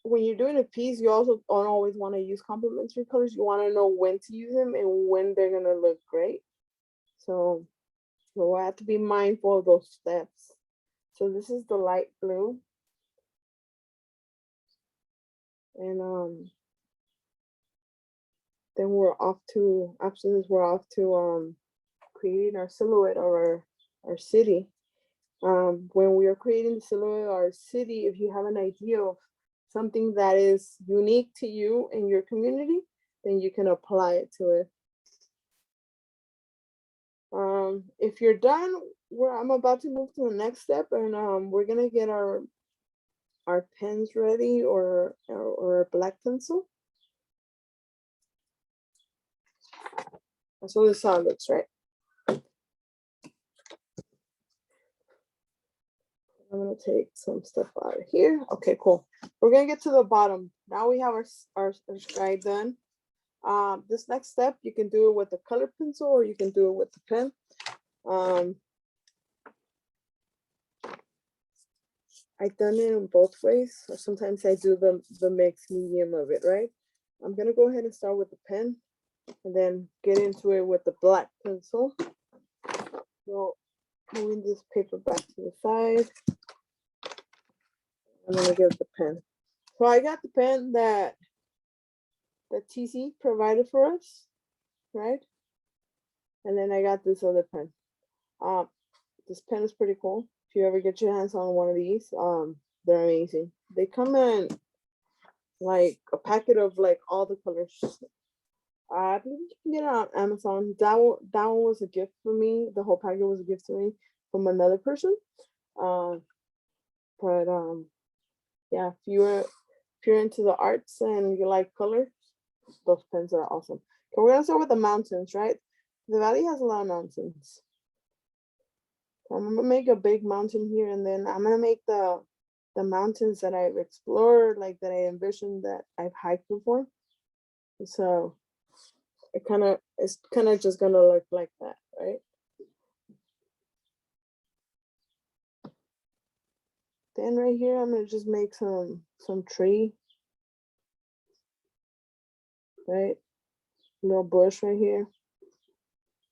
When you're doing a piece, you also don't always want to use complementary colors. You want to know when to use them and when they're gonna look great. So we'll have to be mindful of those steps. So this is the light blue. And then we're off to, after this, we're off to creating our silhouette of our city. When we are creating the silhouette of our city, if you have an idea of something that is unique to you and your community, then you can apply it to it. If you're done, I'm about to move to the next step, and we're gonna get our pens ready, or a black pencil. That's what this how it looks, right? I'm gonna take some stuff out of here. Okay, cool. We're gonna get to the bottom. Now we have our sky done. This next step, you can do it with a color pencil or you can do it with the pen. I've done it in both ways. Or sometimes I do the mixed medium of it, right? I'm gonna go ahead and start with the pen and then get into it with the black pencil. So moving this paper back to the side. I'm gonna get the pen. So I got the pen that TC provided for us, right? And then I got this other pen. This pen is pretty cool. If you ever get your hands on one of these, they're amazing. They come in like a packet of like all the colors. I believe you can get it on Amazon. That one was a gift for me. The whole packet was a gift to me from another person. Yeah, if you're into the arts and you like color, those pens are awesome. Okay, we're gonna start with the mountains, right? The valley has a lot of mountains. So I'm gonna make a big mountain here, and then I'm gonna make the mountains that I've explored, like that I envisioned that I've hiked before. So it's kind of just gonna look like that, right? Then right here, I'm gonna just make some tree, right? Little bush right here.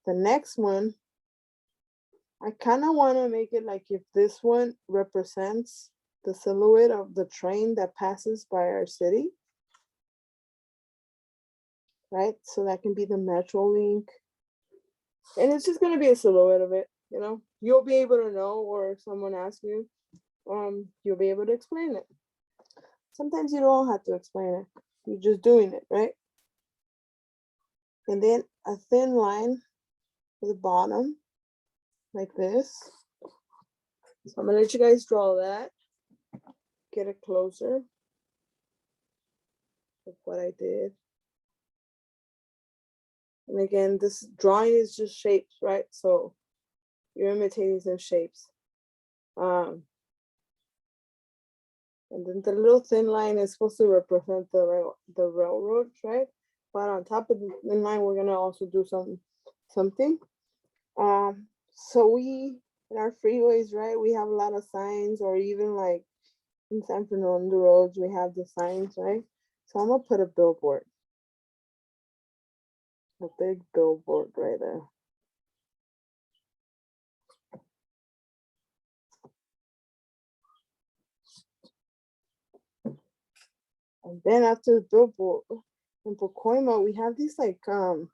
The next one, I kind of want to make it like if this one represents the silhouette of the train that passes by our city, right? So that can be the Metro link. And it's just going to be a silhouette of it, you know? You'll be able to know, or if someone asks you, you'll be able to explain it. Sometimes you don't have to explain it. You're just doing it, right? And then a thin line to the bottom, like this. So I'm gonna let you guys draw that. Get it closer of what I did. And again, this drawing is just shapes, right? So you're imitating some shapes. And then the little thin line is supposed to represent the railroads, right? But on top of the thin line, we're gonna also do something. So we, in our freeways, right, we have a lot of signs, or even like in San Fernando roads, we have the signs, right? So I'm gonna put a billboard. A big billboard right there. And then after the billboard in Pacoima, we have these like, I'm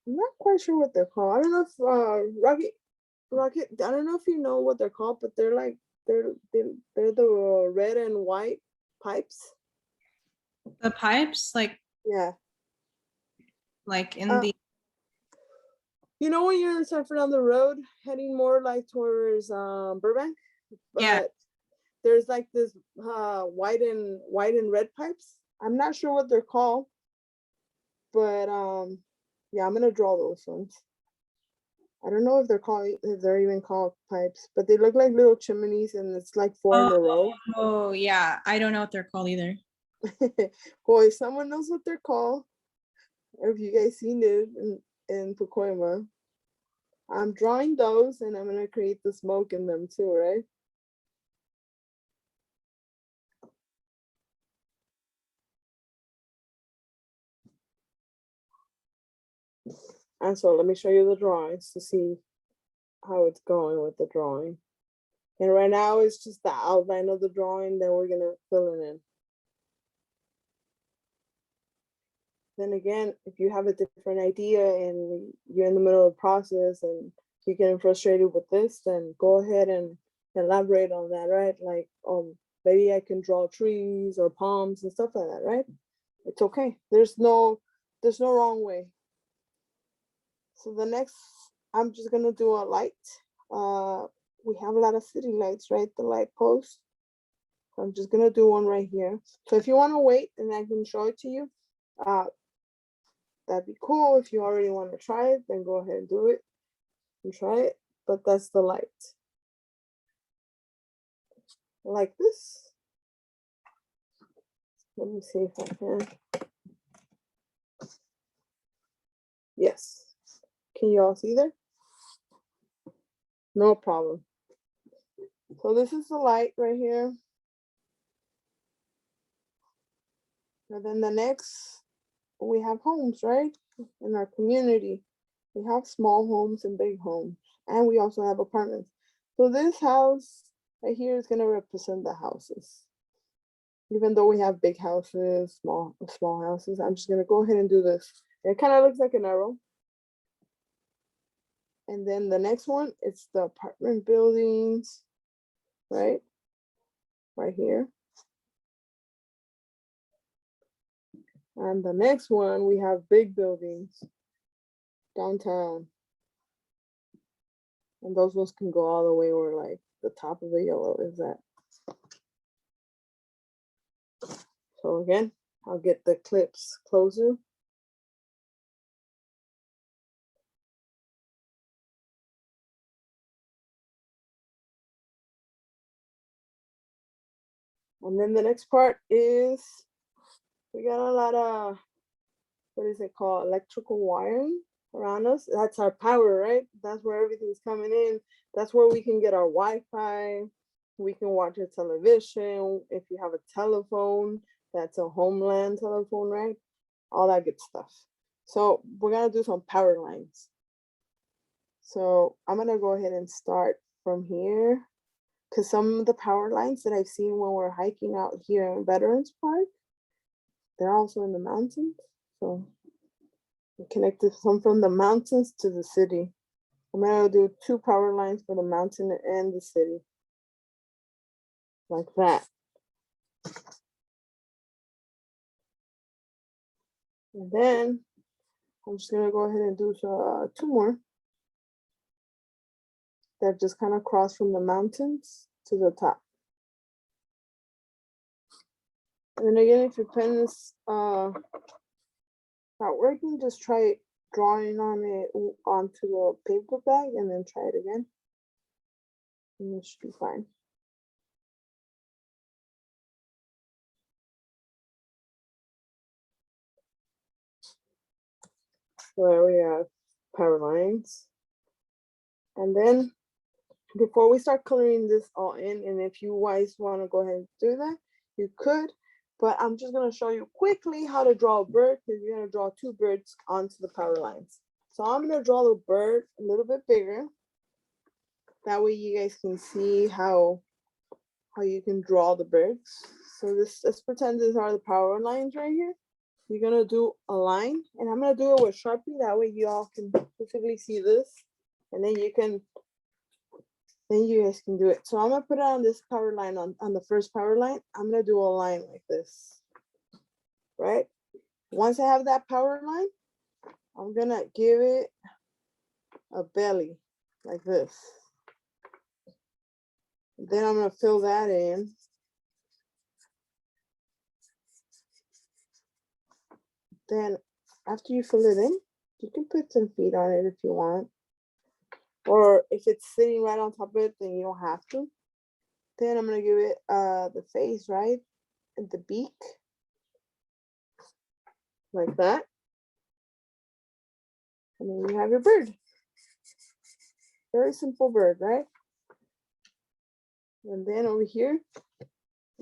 not quite sure what they're called. I don't know if Rocket, I don't know if you know what they're called, but they're like, they're the red and white pipes. The pipes, Yeah. like in the You know when you're in San Fernando Road, heading more like towards Burbank? Yeah. But there's like this white and red pipes. I'm not sure what they're called, but yeah, I'm gonna draw those ones. I don't know if they're even called pipes, but they look like little chimneys, and it's like four in a row. Oh yeah, I don't know what they're called either. Boy, someone knows what they're called. If you guys seen it in Pacoima, I'm drawing those, and I'm gonna create the smoke in them too, right? And so let me show you the drawings to see how it's going with the drawing. And right now it's just the outline of the drawing, then we're gonna fill it in. then again, if you have a different idea and you're in the middle of the process and you're getting frustrated with this, then go ahead and elaborate on that, right? Like, maybe I can draw trees or palms and stuff like that, right? It's okay. There's no wrong way. So the next, I'm just gonna do a light. We have a lot of city lights, right? The light post. So I'm just gonna do one right here. So if you wanna wait and I can show it to you, that'd be cool. If you already wanna try it, then go ahead and do it and try it. But that's the light. Like this. Let me see if I can. Yes. Can you all see there? No problem. So this is the light right here. And then the next, we have homes, right? In our community. We have small homes and big homes. And we also have apartments. So this house right here is gonna represent the houses. Even though we have big houses, small houses, I'm just gonna go ahead and do this. It kind of looks like an arrow. And then the next one, it's the apartment buildings, right? Right here. And the next one, we have big buildings downtown. And those ones can go all the way where like the top of the yellow is at. So again, I'll get the clips closer. And then the next part is, we got a lot of, what is it called? Electrical wiring around us. That's our power, right? That's where everything's coming in. That's where we can get our Wi-Fi. We can watch a television. If you have a telephone, that's a homeland telephone, right? All that good stuff. So we're gonna do some power lines. So I'm gonna go ahead and start from here, because some of the power lines that I've seen when we're hiking out here in Veterans Park, they're also in the mountains. So we connected some from the mountains to the city. I'm gonna do 2 power lines for the mountain and the city. Like that. And then I'm just gonna go ahead and do 2 more that just kind of cross from the mountains to the top. And then again, if your pen is not working, just try drawing on it onto the paper bag and then try it again. And it should be fine. So there we have power lines. And then before we start coloring this all in, and if you guys want to go ahead and do that, you could, but I'm just going to show you quickly how to draw a bird, because you're going to draw 2 birds onto the power lines. So I'm going to draw the bird a little bit bigger. That way you guys can see how you can draw the birds. So let's pretend these are the power lines right here. You're going to do a line, and I'm going to do it with Sharpie. That way you all can specifically see this, and then you guys can do it. So I'm gonna put it on this power line, on the first power line. I'm gonna do a line like this, right? Once I have that power line, I'm gonna give it a belly like this. Then I'm gonna fill that in. Then after you fill it in, you can put some feet on it if you want. Or if it's sitting right on top of it, then you don't have to. Then I'm gonna give it the face, right? And the beak. Like that. And then you have your bird. Very simple bird, right? And then over here,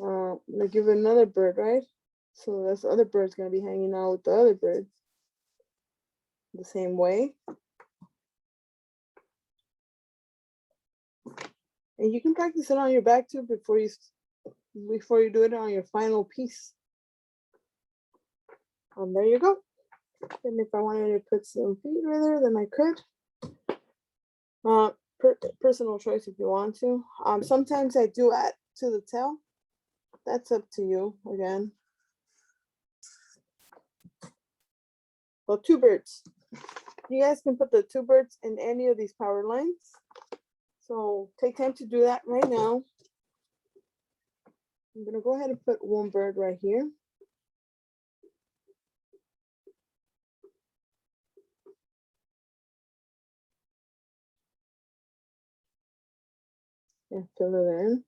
I'm gonna give it another bird, right? So this other bird's gonna be hanging out with the other bird. The same way. And you can practice it on your back too before you do it on your final piece. And there you go. And if I wanted to put some feet right there, then I could. Personal choice if you want to. Sometimes I do add to the tail. That's up to you again. Well, two birds. You guys can put the two birds in any of these power lines. So take time to do that right now. I'm gonna go ahead and put one bird right here. And fill it in.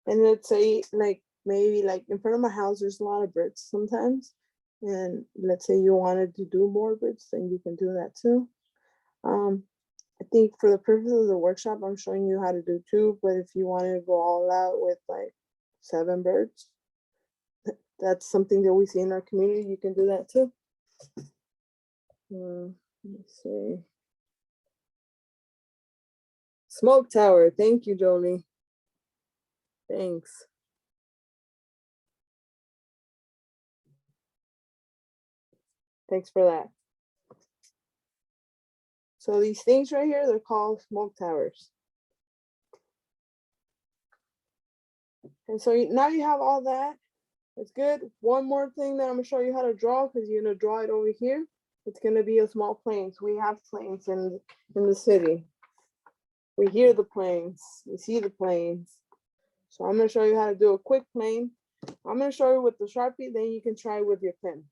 And let's say like maybe like in front of my house, there's a lot of birds sometimes. And let's say you wanted to do more birds, then you can do that too. I think for the purpose of the workshop, I'm showing you how to do two, but if you wanted to go all out with like 7 birds, that's something that we see in our community. You can do that too. Let's see. Smoke tower. Thank you, Jolie. Thanks. Thanks for that. So these things right here, they're called smoke towers. And so now you have all that. It's good. One more thing that I'm gonna show you how to draw, because you're gonna draw it over here. It's gonna be a small planes. We have planes in the city. We hear the planes. We see the planes. So I'm gonna show you how to do a quick plane. I'm gonna show you with the Sharpie, then you can try with your pen.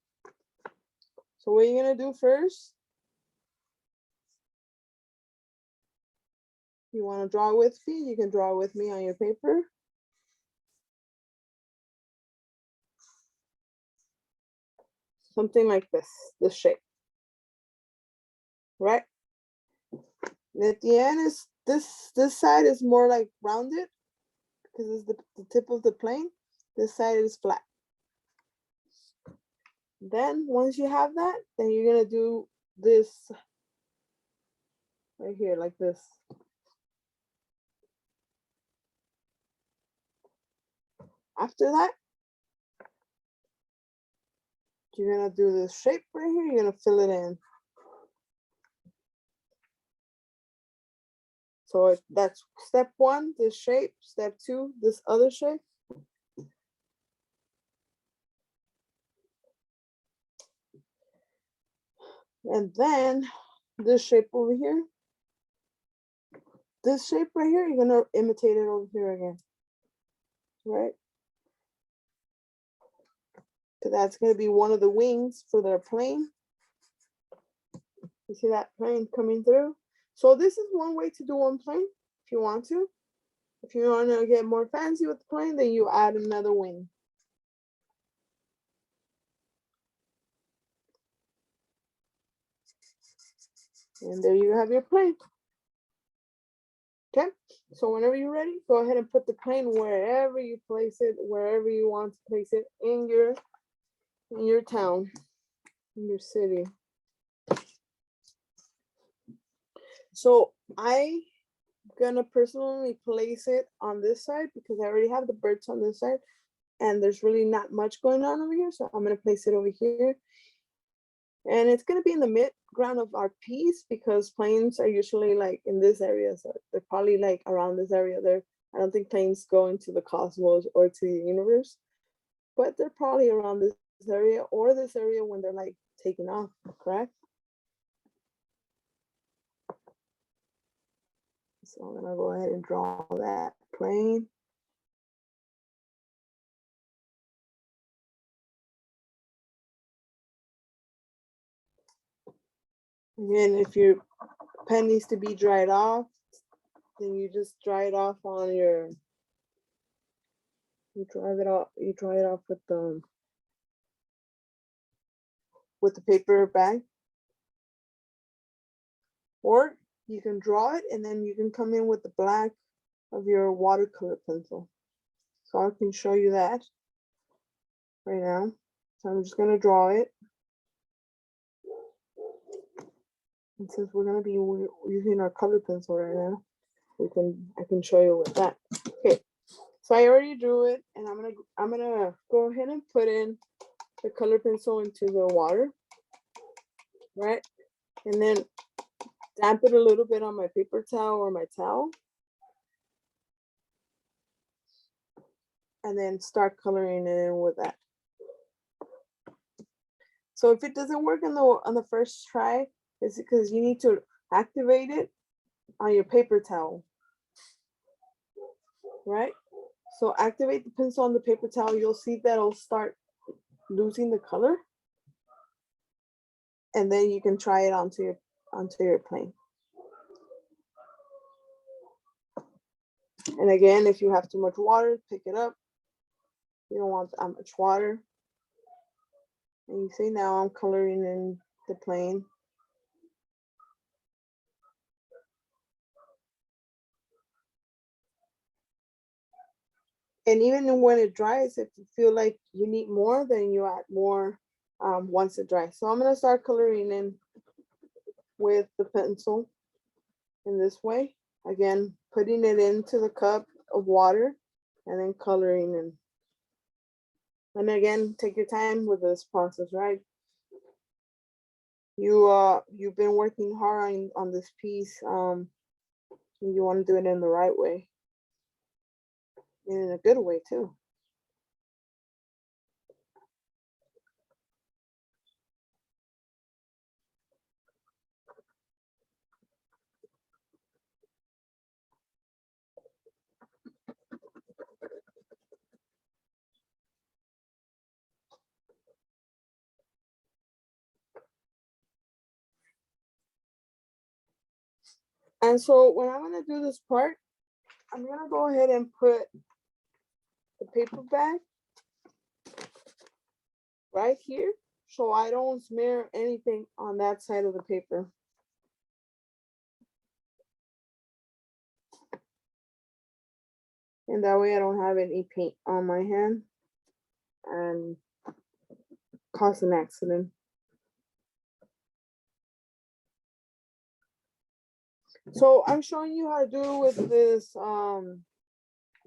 So what you're gonna do first, you wanna draw with me, you can draw with me on your paper. Something like this shape, right? And at the end is this side is more like rounded because it's the tip of the plane. This side is flat. Then once you have that, then you're gonna do this right here like this. After that, you're gonna do this shape right here. You're gonna fill it in. So that's step 1, this shape. Step 2, this other shape. And then this shape over here. This shape right here, you're gonna imitate it over here again, right? So that's gonna be one of the wings for their plane. You see that plane coming through? So this is one way to do one plane if you want to. If you want to get more fancy with the plane, then you add another wing. And there you have your plane. Okay, so whenever you're ready, go ahead and put the plane wherever you place it, wherever you want to place it in your town, in your city. So I'm gonna personally place it on this side because I already have the birds on this side and there's really not much going on over here. So I'm gonna place it over here. And it's gonna be in the mid-ground of our piece because planes are usually like in this area. So they're probably like around this area there. I don't think planes go into the cosmos or to the universe, but they're probably around this area or this area when they're like taking off, correct? So I'm gonna go ahead and draw that plane. Again, if your pen needs to be dried off, then you just dry it off on your, you dry it off with the paper bag. Or you can draw it and then you can come in with the black of your watercolor pencil. So I can show you that right now. So I'm just gonna draw it. And since we're gonna be using our color pencil right now, I can show you with that. Okay, so I already drew it, and I'm gonna go ahead and put in the color pencil into the water, right? And then damp it a little bit on my paper towel or my towel. And then start coloring it in with that. So if it doesn't work on the first try, it's because you need to activate it on your paper towel, right? So activate the pencil on the paper towel. You'll see that it'll start losing the color, and then you can try it onto your plane. And again, if you have too much water, pick it up. You don't want that much water. And you see now I'm coloring in the plane. And even when it dries, if you feel like you need more, then you add more once it dries. So I'm gonna start coloring in with the pencil in this way. Again, putting it into the cup of water and then coloring in. And again, take your time with this process, right? You've been working hard on this piece. You want to do it in the right way. And in a good way too. And so when I'm gonna do this part, I'm gonna go ahead and put the paper bag right here, so I don't smear anything on that side of the paper. And that way I don't have any paint on my hand and cause an accident. So I'm showing you how to do with this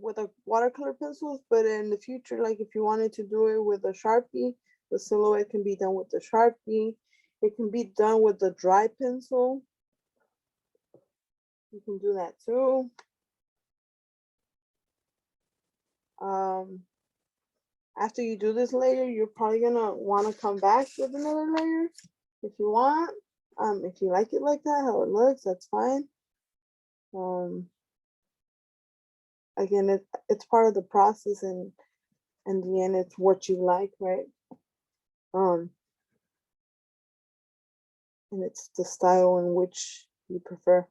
with a watercolor pencils, but in the future, like if you wanted to do it with a Sharpie, the silhouette can be done with the Sharpie. It can be done with the dry pencil. You can do that too. After you do this layer, you're probably gonna want to come back with another layer if you want. If you like it like that, how it looks, that's fine. Again, it's part of the process, and in the end, it's what you like, right? And it's the style in which you prefer.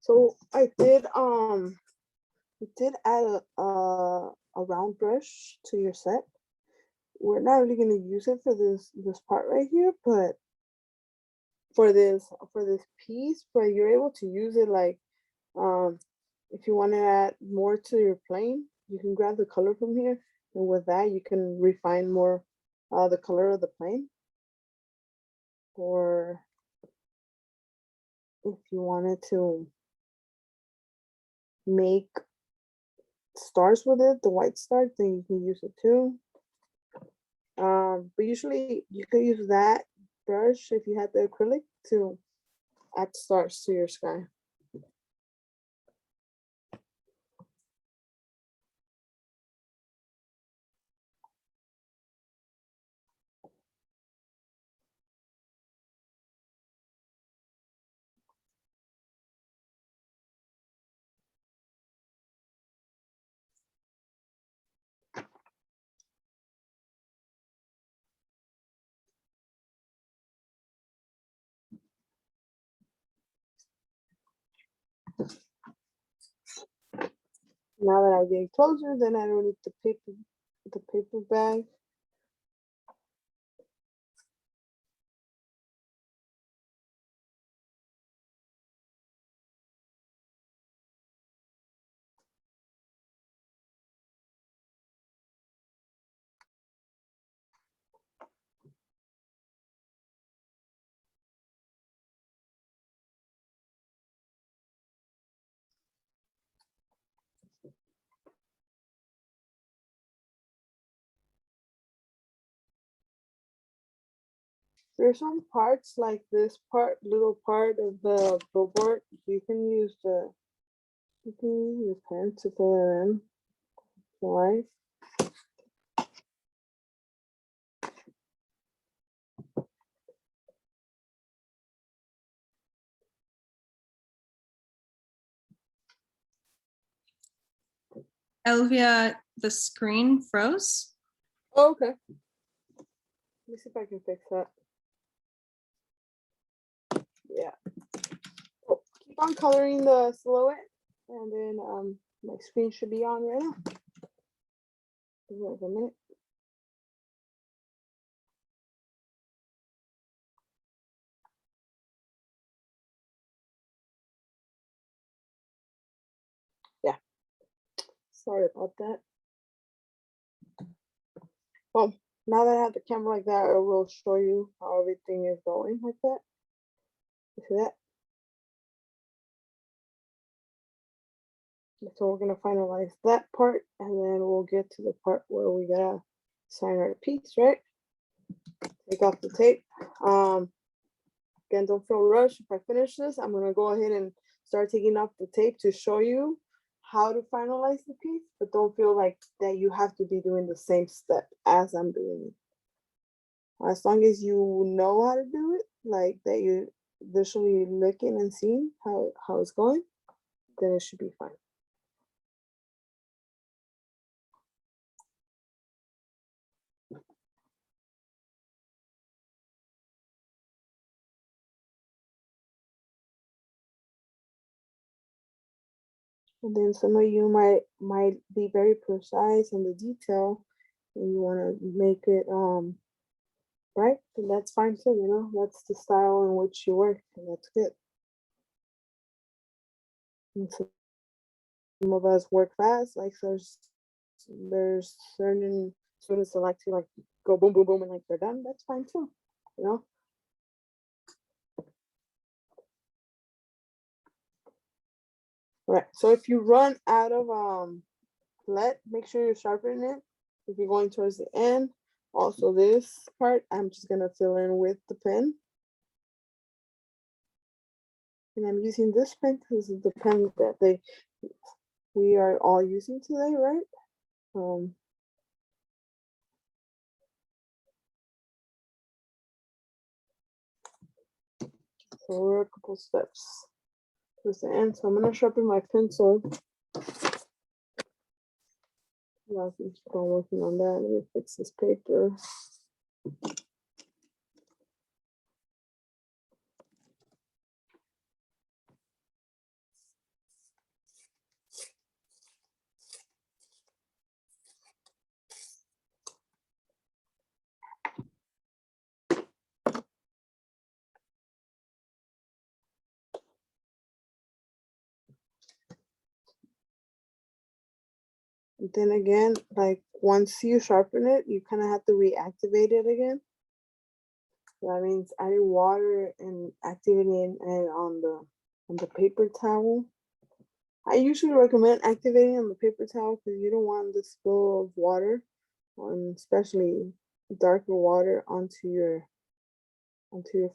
So I did add a round brush to your set. We're not really gonna use it for this part right here, but for this piece, but you're able to use it like if you want to add more to your plane, you can grab the color from here, and with that you can refine more the color of the plane. Or if you wanted to make stars with it, the white stars, then you can use it too. But usually you can use that brush if you had the acrylic to add stars to your sky. Now that I get closer, then I don't need the paper bag. There's some parts like this part, little part of the billboard. You can use the pen to fill it in. Right. Elvia, the screen froze. Oh, okay. Let me see if I can fix that. Yeah. Oh, keep on coloring the silhouette, and then my screen should be on right now. Wait a minute. Yeah. Sorry about that. Well, now that I have the camera like that, I will show you how everything is going like that. You see that? So we're gonna finalize that part, and then we'll get to the part where we gotta sign our piece, right? Take off the tape. Again, don't feel rushed. If I finish this, I'm gonna go ahead and start taking off the tape to show you how to finalize the piece, but don't feel like that you have to be doing the same step as I'm doing it. As long as you know how to do it, like that you're visually looking and seeing how it's going, then it should be fine. And then some of you might be very precise in the detail, and you want to make it right, and that's fine too. You know, that's the style in which you work, and that's good. And some of us work fast, like there's certain students that like to like go boom boom boom and like they're done. That's fine too. You know. All right. So if you run out of make sure you sharpen it. If you're going towards the end, also this part, I'm just gonna fill in with the pen. And I'm using this pen because it's the pen that we are all using today, right? So we're a couple steps towards the end. So I'm gonna sharpen my pencil. Yeah, I can keep on working on that. Let me fix this paper. Then again, like once you sharpen it, you kind of have to reactivate it again. So that means adding water and activating it on the paper towel. I usually recommend activating on the paper towel because you don't want the spill of water, especially darker water onto your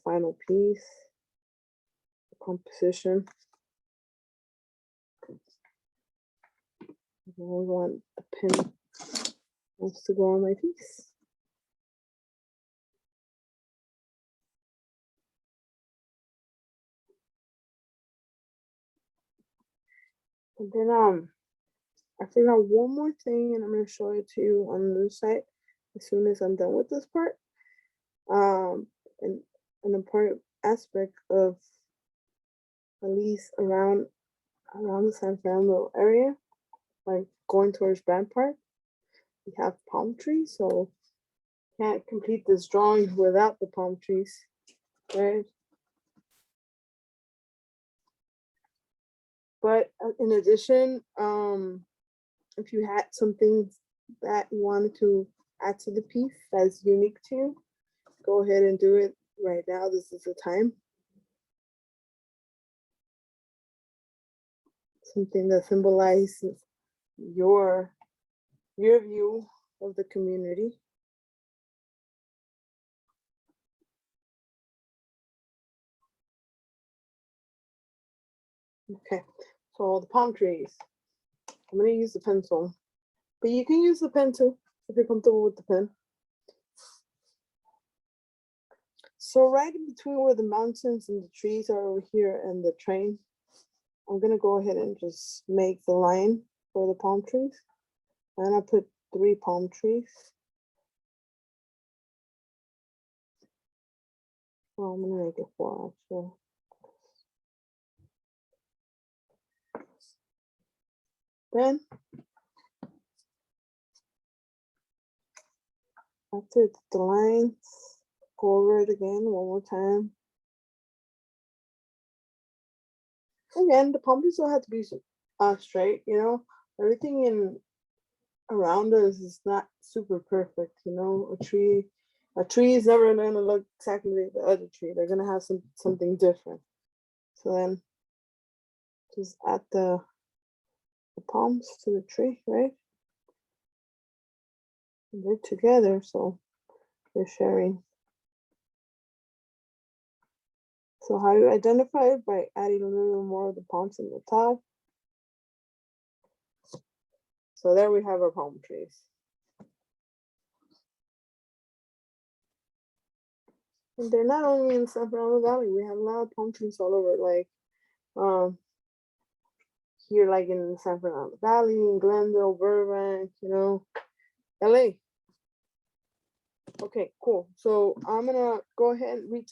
final piece composition. I want the pen wants to go on my piece. And then I forgot one more thing, and I'm gonna show it to you on the site as soon as I'm done with this part. And an important aspect of at least around the San Fernando area, like going towards Brand Park, we have palm trees, so can't complete this drawing without the palm trees, right? But in addition, if you had something that you wanted to add to the piece that's unique to you, go ahead and do it right now. This is the time. Something that symbolizes your view of the community. Okay, so the palm trees. I'm gonna use the pencil, but you can use the pen too if you're comfortable with the pen. So right in between where the mountains and the trees are over here and the train, I'm gonna go ahead and just make the line for the palm trees. And I put 3 palm trees. Well, I'm gonna make it 4 actually. Then after the lines, go over it again one more time. Again, the palm trees don't have to be straight, you know. Everything in around us is not super perfect, you know. A tree is never gonna look exactly like the other tree. They're gonna have something different. So then just add the palms to the tree, right? And they're together, so they're sharing. So how you identify it? By adding a little more of the palms in the top. So there we have our palm trees. And they're not only in San Fernando Valley, we have a lot of palm trees all over, like here, like in San Fernando Valley, in Glendale, Burbank, you know, LA. Okay, cool. So I'm gonna go ahead and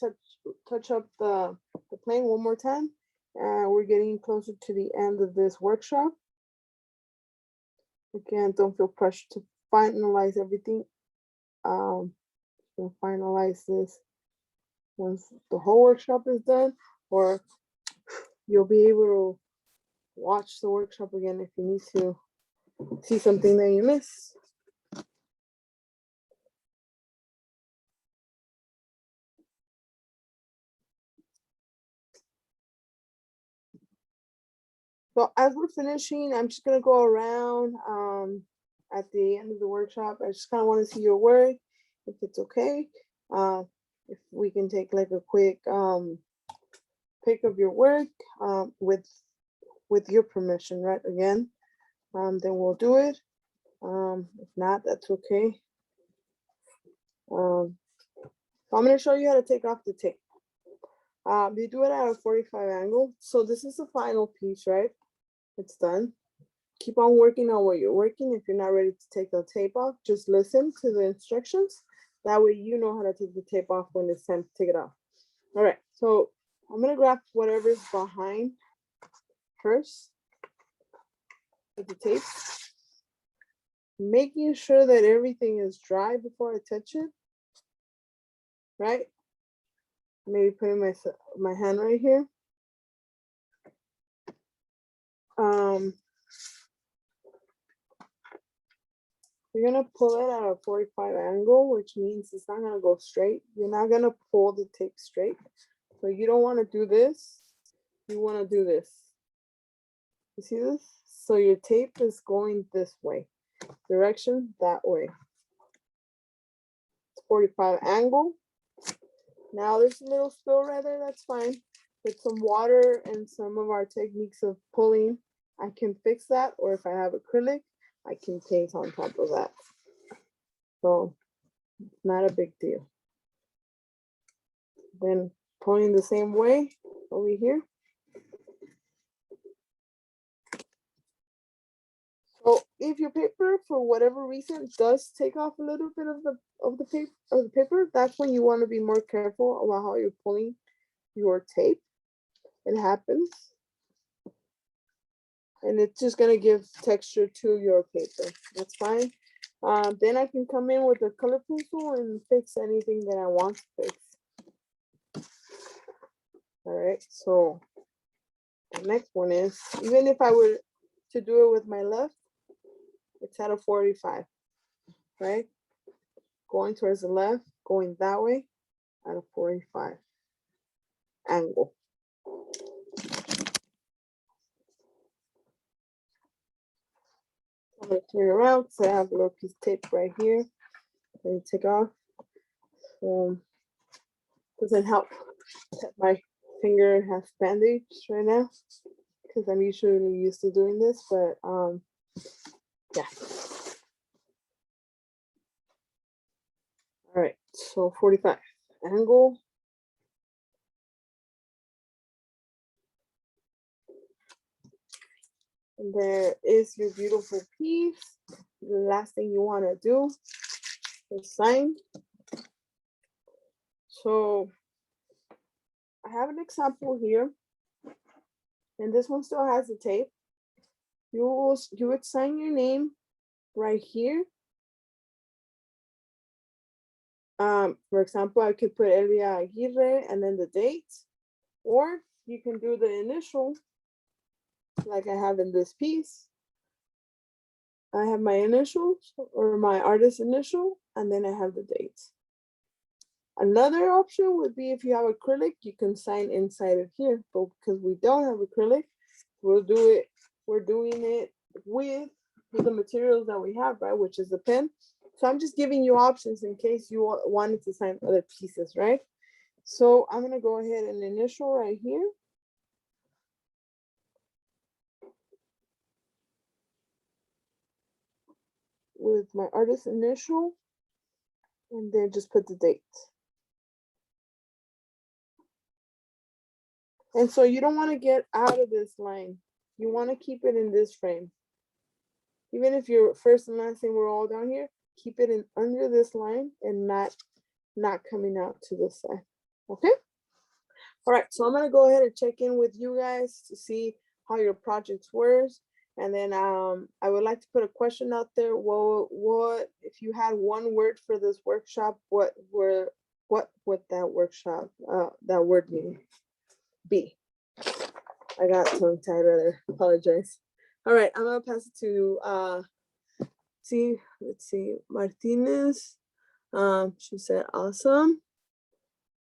touch up the plane one more time. We're getting closer to the end of this workshop. Again, don't feel pressured to finalize everything. We'll finalize this once the whole workshop is done, or you'll be able to watch the workshop again if you need to see something that you missed. So as we're finishing, I'm just gonna go around at the end of the workshop. I just kind of want to see your work, if it's okay. If we can take like a quick pic of your work with your permission, right? Again, then we'll do it. If not, that's okay. So I'm gonna show you how to take off the tape. You do it at a 45 angle. So this is the final piece, right? It's done. Keep on working on what you're working. If you're not ready to take the tape off, just listen to the instructions. That way you know how to take the tape off when it's time to take it off. All right, so I'm gonna grab whatever's behind first with the tape. Making sure that everything is dry before I touch it, right? Maybe putting my hand right here. You're gonna pull it at a 45 angle, which means it's not gonna go straight. You're not gonna pull the tape straight. So you don't wanna do this. You wanna do this. You see this? So your tape is going this way. Direction that way. It's 45 angle. Now there's a little spill right there, that's fine. With some water and some of our techniques of pulling, I can fix that. Or if I have acrylic, I can paint on top of that. So not a big deal. Then pulling the same way over here. So if your paper, for whatever reason, does take off a little bit of the paper, that's when you want to be more careful about how you're pulling your tape. It happens. And it's just gonna give texture to your paper. That's fine. Then I can come in with a color pencil and fix anything that I want to fix. All right, so the next one is, even if I were to do it with my left, it's at a 45, right? Going towards the left, going that way at a 45 angle. I'm gonna turn around because I have a little piece of tape right here. And take off. Doesn't help that my finger has bandaged right now because I'm usually used to doing this, but yeah. All right, so 45 angle. And there is your beautiful piece. The last thing you want to do is sign. So I have an example here, and this one still has the tape. You would sign your name right here. For example, I could put Elvia Aguirre and then the date, or you can do the initial like I have in this piece. I have my initials or my artist initial, and then I have the date. Another option would be if you have acrylic, you can sign inside of here, but because we don't have acrylic, we're doing it with the materials that we have, right? Which is the pen. So I'm just giving you options in case you wanted to sign other pieces, right? So I'm gonna go ahead and initial right here. With my artist initial, and then just put the date. And so you don't want to get out of this line. You want to keep it in this frame. Even if your first and last name were all down here, keep it in under this line and not coming out to this side. Okay. All right. So I'm going to go ahead and check in with you guys to see how your projects were. And then I would like to put a question out there. Well, what if you had one word for this workshop? What would that workshop that word mean? B. I got tongue tied rather. Apologize. All right, I'm gonna pass it to let's see, Martinez. She said awesome.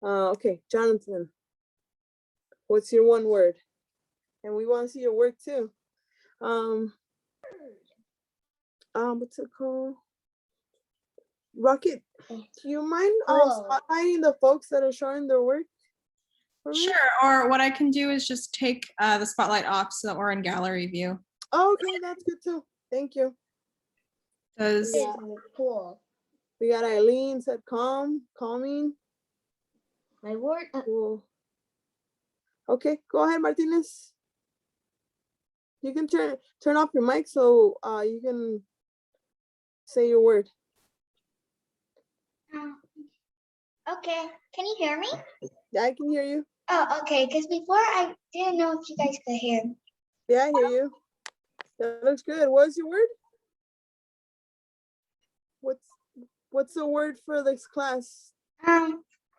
Okay, Jonathan. What's your one word? And we want to see your work too. What's it called? Rocket, do you mind spotlighting the folks that are showing their work? Sure, or what I can do is just take the spotlight off so that we're in gallery view. Okay, that's good too. Thank you. Does Yeah. Cool. We got Eileen said calming. My word. Cool. Okay, go ahead, Martinez. You can turn off your mic so you can say your word. Okay. Can you hear me? Yeah, I can hear you. Oh, okay. Because before I didn't know if you guys could hear me. Yeah, I hear you. That looks good. What's your word? What's the word for this class?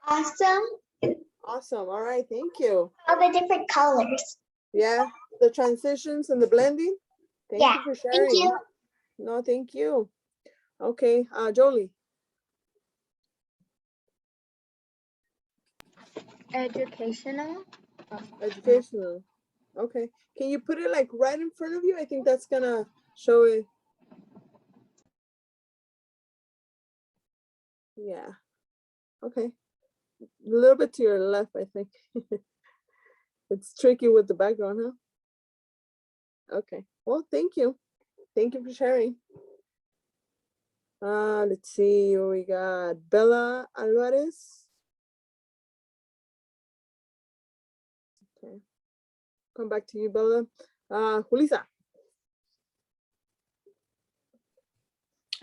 Awesome. Awesome. All right, thank you. All the different colors. Yeah, the transitions and the blending. Thank Yeah, you for sharing. thank you. No, thank you. Okay, Jolie. Educational. Educational. Okay. Can you put it like right in front of you? I think that's gonna show it. Yeah. Okay. A little bit to your left, I think. It's tricky with the background, huh? Okay. Well, thank you. Thank you for sharing. Let's see what we got. Bella Alvarez. Okay. Come back to you, Bella. Julissa.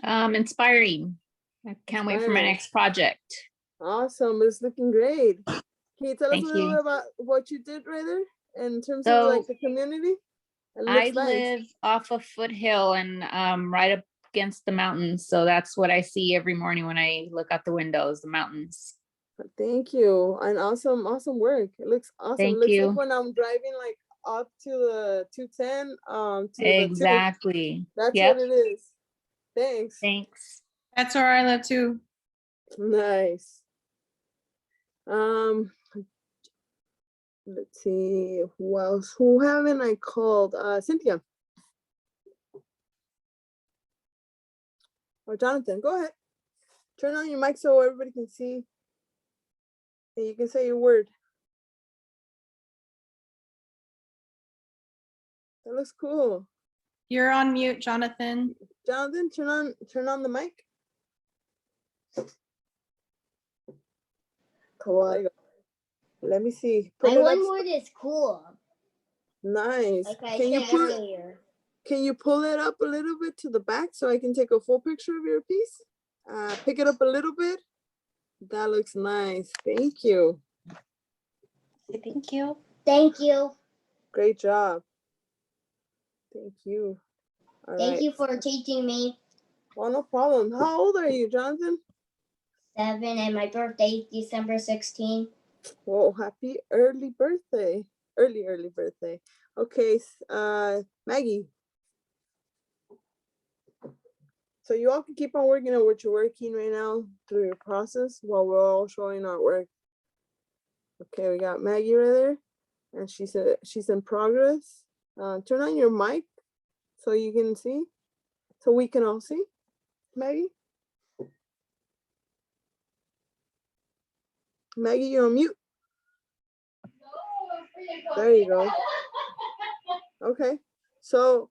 Inspiring. I can't wait for my Inspiring. next project. Awesome. It's looking great. Can you tell us Thank a little you. bit about what you did right there in terms of So, like the community? It I looks nice. live off a foothill and right up against the mountains. So that's what I see every morning when I look out the windows, the mountains. Thank you. And awesome work. It looks awesome. Thank Looks you. like when I'm driving like up to the 210, to Exactly. the 2. That's Yep. what it is. Thanks. Thanks. that's where I live too. Nice. Let's see who else. Who haven't I called? Cynthia. Or Jonathan. Go ahead. Turn on your mic so everybody can see. And you can say your word. That looks cool. You're on mute, Jonathan. Jonathan, turn on the mic. Cool. There you go. Let me see. Put My it one up. word is cool. Nice. Like I Can you said pull it? earlier. Can you pull it up a little bit to the back so I can take a full picture of your piece? Pick it up a little bit. That looks nice. Thank you. Thank you. Thank you. Great job. Thank you. All Thank right. you for teaching me. Well, no problem. How old are you, Jonathan? 7 and my birthday is December 16th. Whoa, happy early birthday. Early birthday. Okay, Maggie. So you all can keep on working on what you're working right now through your process while we're all showing our work. Okay, we got Maggie right there. And she said she's in progress. Turn on your mic so you can see, so we can all see. Maggie? Maggie, you're on mute. There you go. Okay. So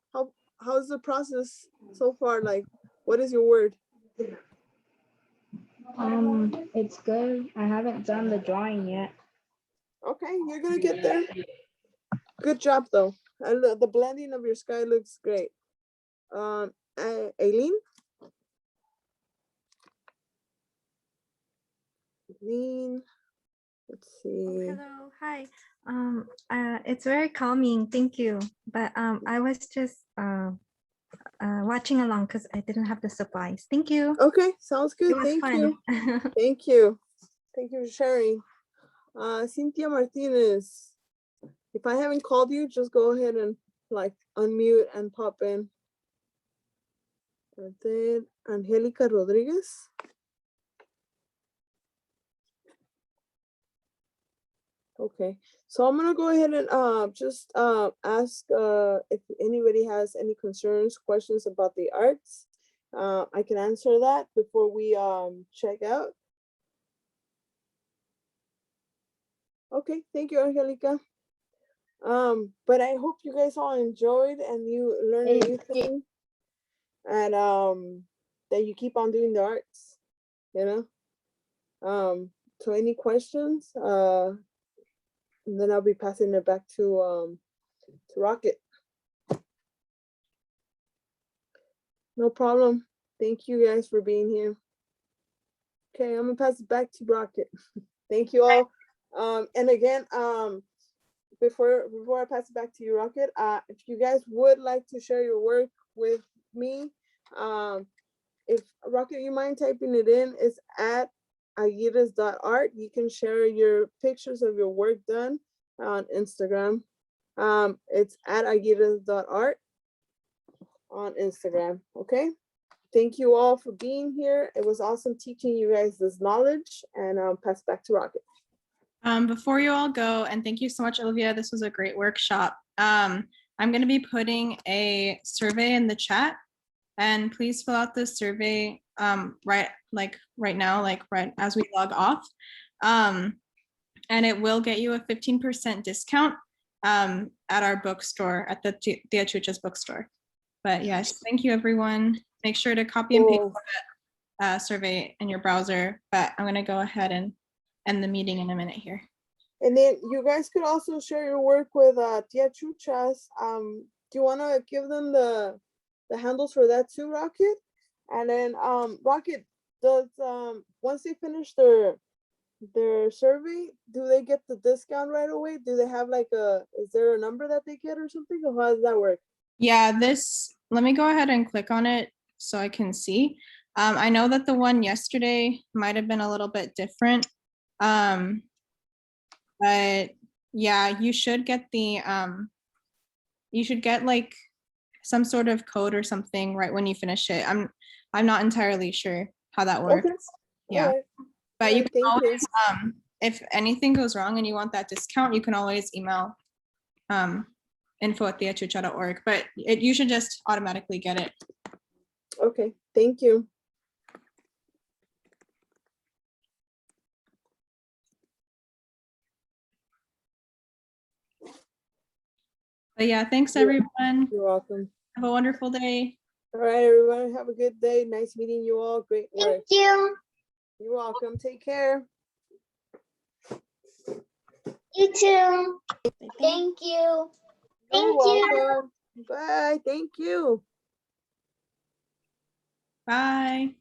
how's the process so far? Like, what is your word? It's good. I haven't done the drawing yet. Okay, you're gonna get there. Good job though. The blending of your sky looks great. Aileen? Aileen, let's see. Hello, hi. It's very calming, thank you. But I was just watching along because I didn't have the supplies. Thank you. Okay, sounds It good. was Thank fun. you. Thank you. Thank you for sharing. Cynthia Martinez. If I haven't called you, just go ahead and like unmute and pop in. And then Angelica Rodriguez. Okay, so I'm gonna go ahead and just ask if anybody has any concerns, questions about the arts. I can answer that before we check out. Okay, thank you, Angelica. But I hope you guys all enjoyed and you learned a new thing, and that you keep on doing the arts, you know. So any questions? And then I'll be passing it back to Rocket. No problem. Thank you guys for being here. Okay, I'm gonna pass it back to Rocket. Thank you all. And again, before I pass it back to you, Rocket, if you guys would like to share your work with me, if Rocket, you mind typing it in? It's at aguirres.art. You can share your pictures of your work done on Instagram. It's at aguirres.art on Instagram. Okay. Thank you all for being here. It was awesome teaching you guys this knowledge, and I'll pass back to Rocket. Before you all go, and thank you so much, Olivia. This was a great workshop. I'm going to be putting a survey in the chat, and please fill out this survey right now, like right as we log off. And it will get you a 15% discount at our bookstore, at the Tia Chucha's bookstore. But yes, thank you, everyone. Make sure to copy and paste that survey in your browser. But I'm going to go ahead and end the meeting in a minute here. And then you guys could also share your work with Tia Chucha's. Do you want to give them the handles for that too, Rocket? And then Rocket, does once they finish their survey, do they get the discount right away? Do they have like is there a number that they get or something, or how does that work? Yeah, let me go ahead and click on it so I can see. I know that the one yesterday might have been a little bit different. But yeah, you should get like some sort of code or something right when you finish it. I'm not entirely sure how that works. Okay. Yeah. Right. But you Right, can thank you. always, if anything goes wrong and you want that discount, you can always email info@theachucha.org, but you should just automatically get it. Okay, thank you. But yeah, thanks Yeah. everyone. You're welcome. Have a wonderful day. All right, everyone, have a good day. Nice meeting you all. Great work. Thank you. You're welcome. Take care. You too. Thank you. You're Thank you. welcome. Bye. Thank you. Bye.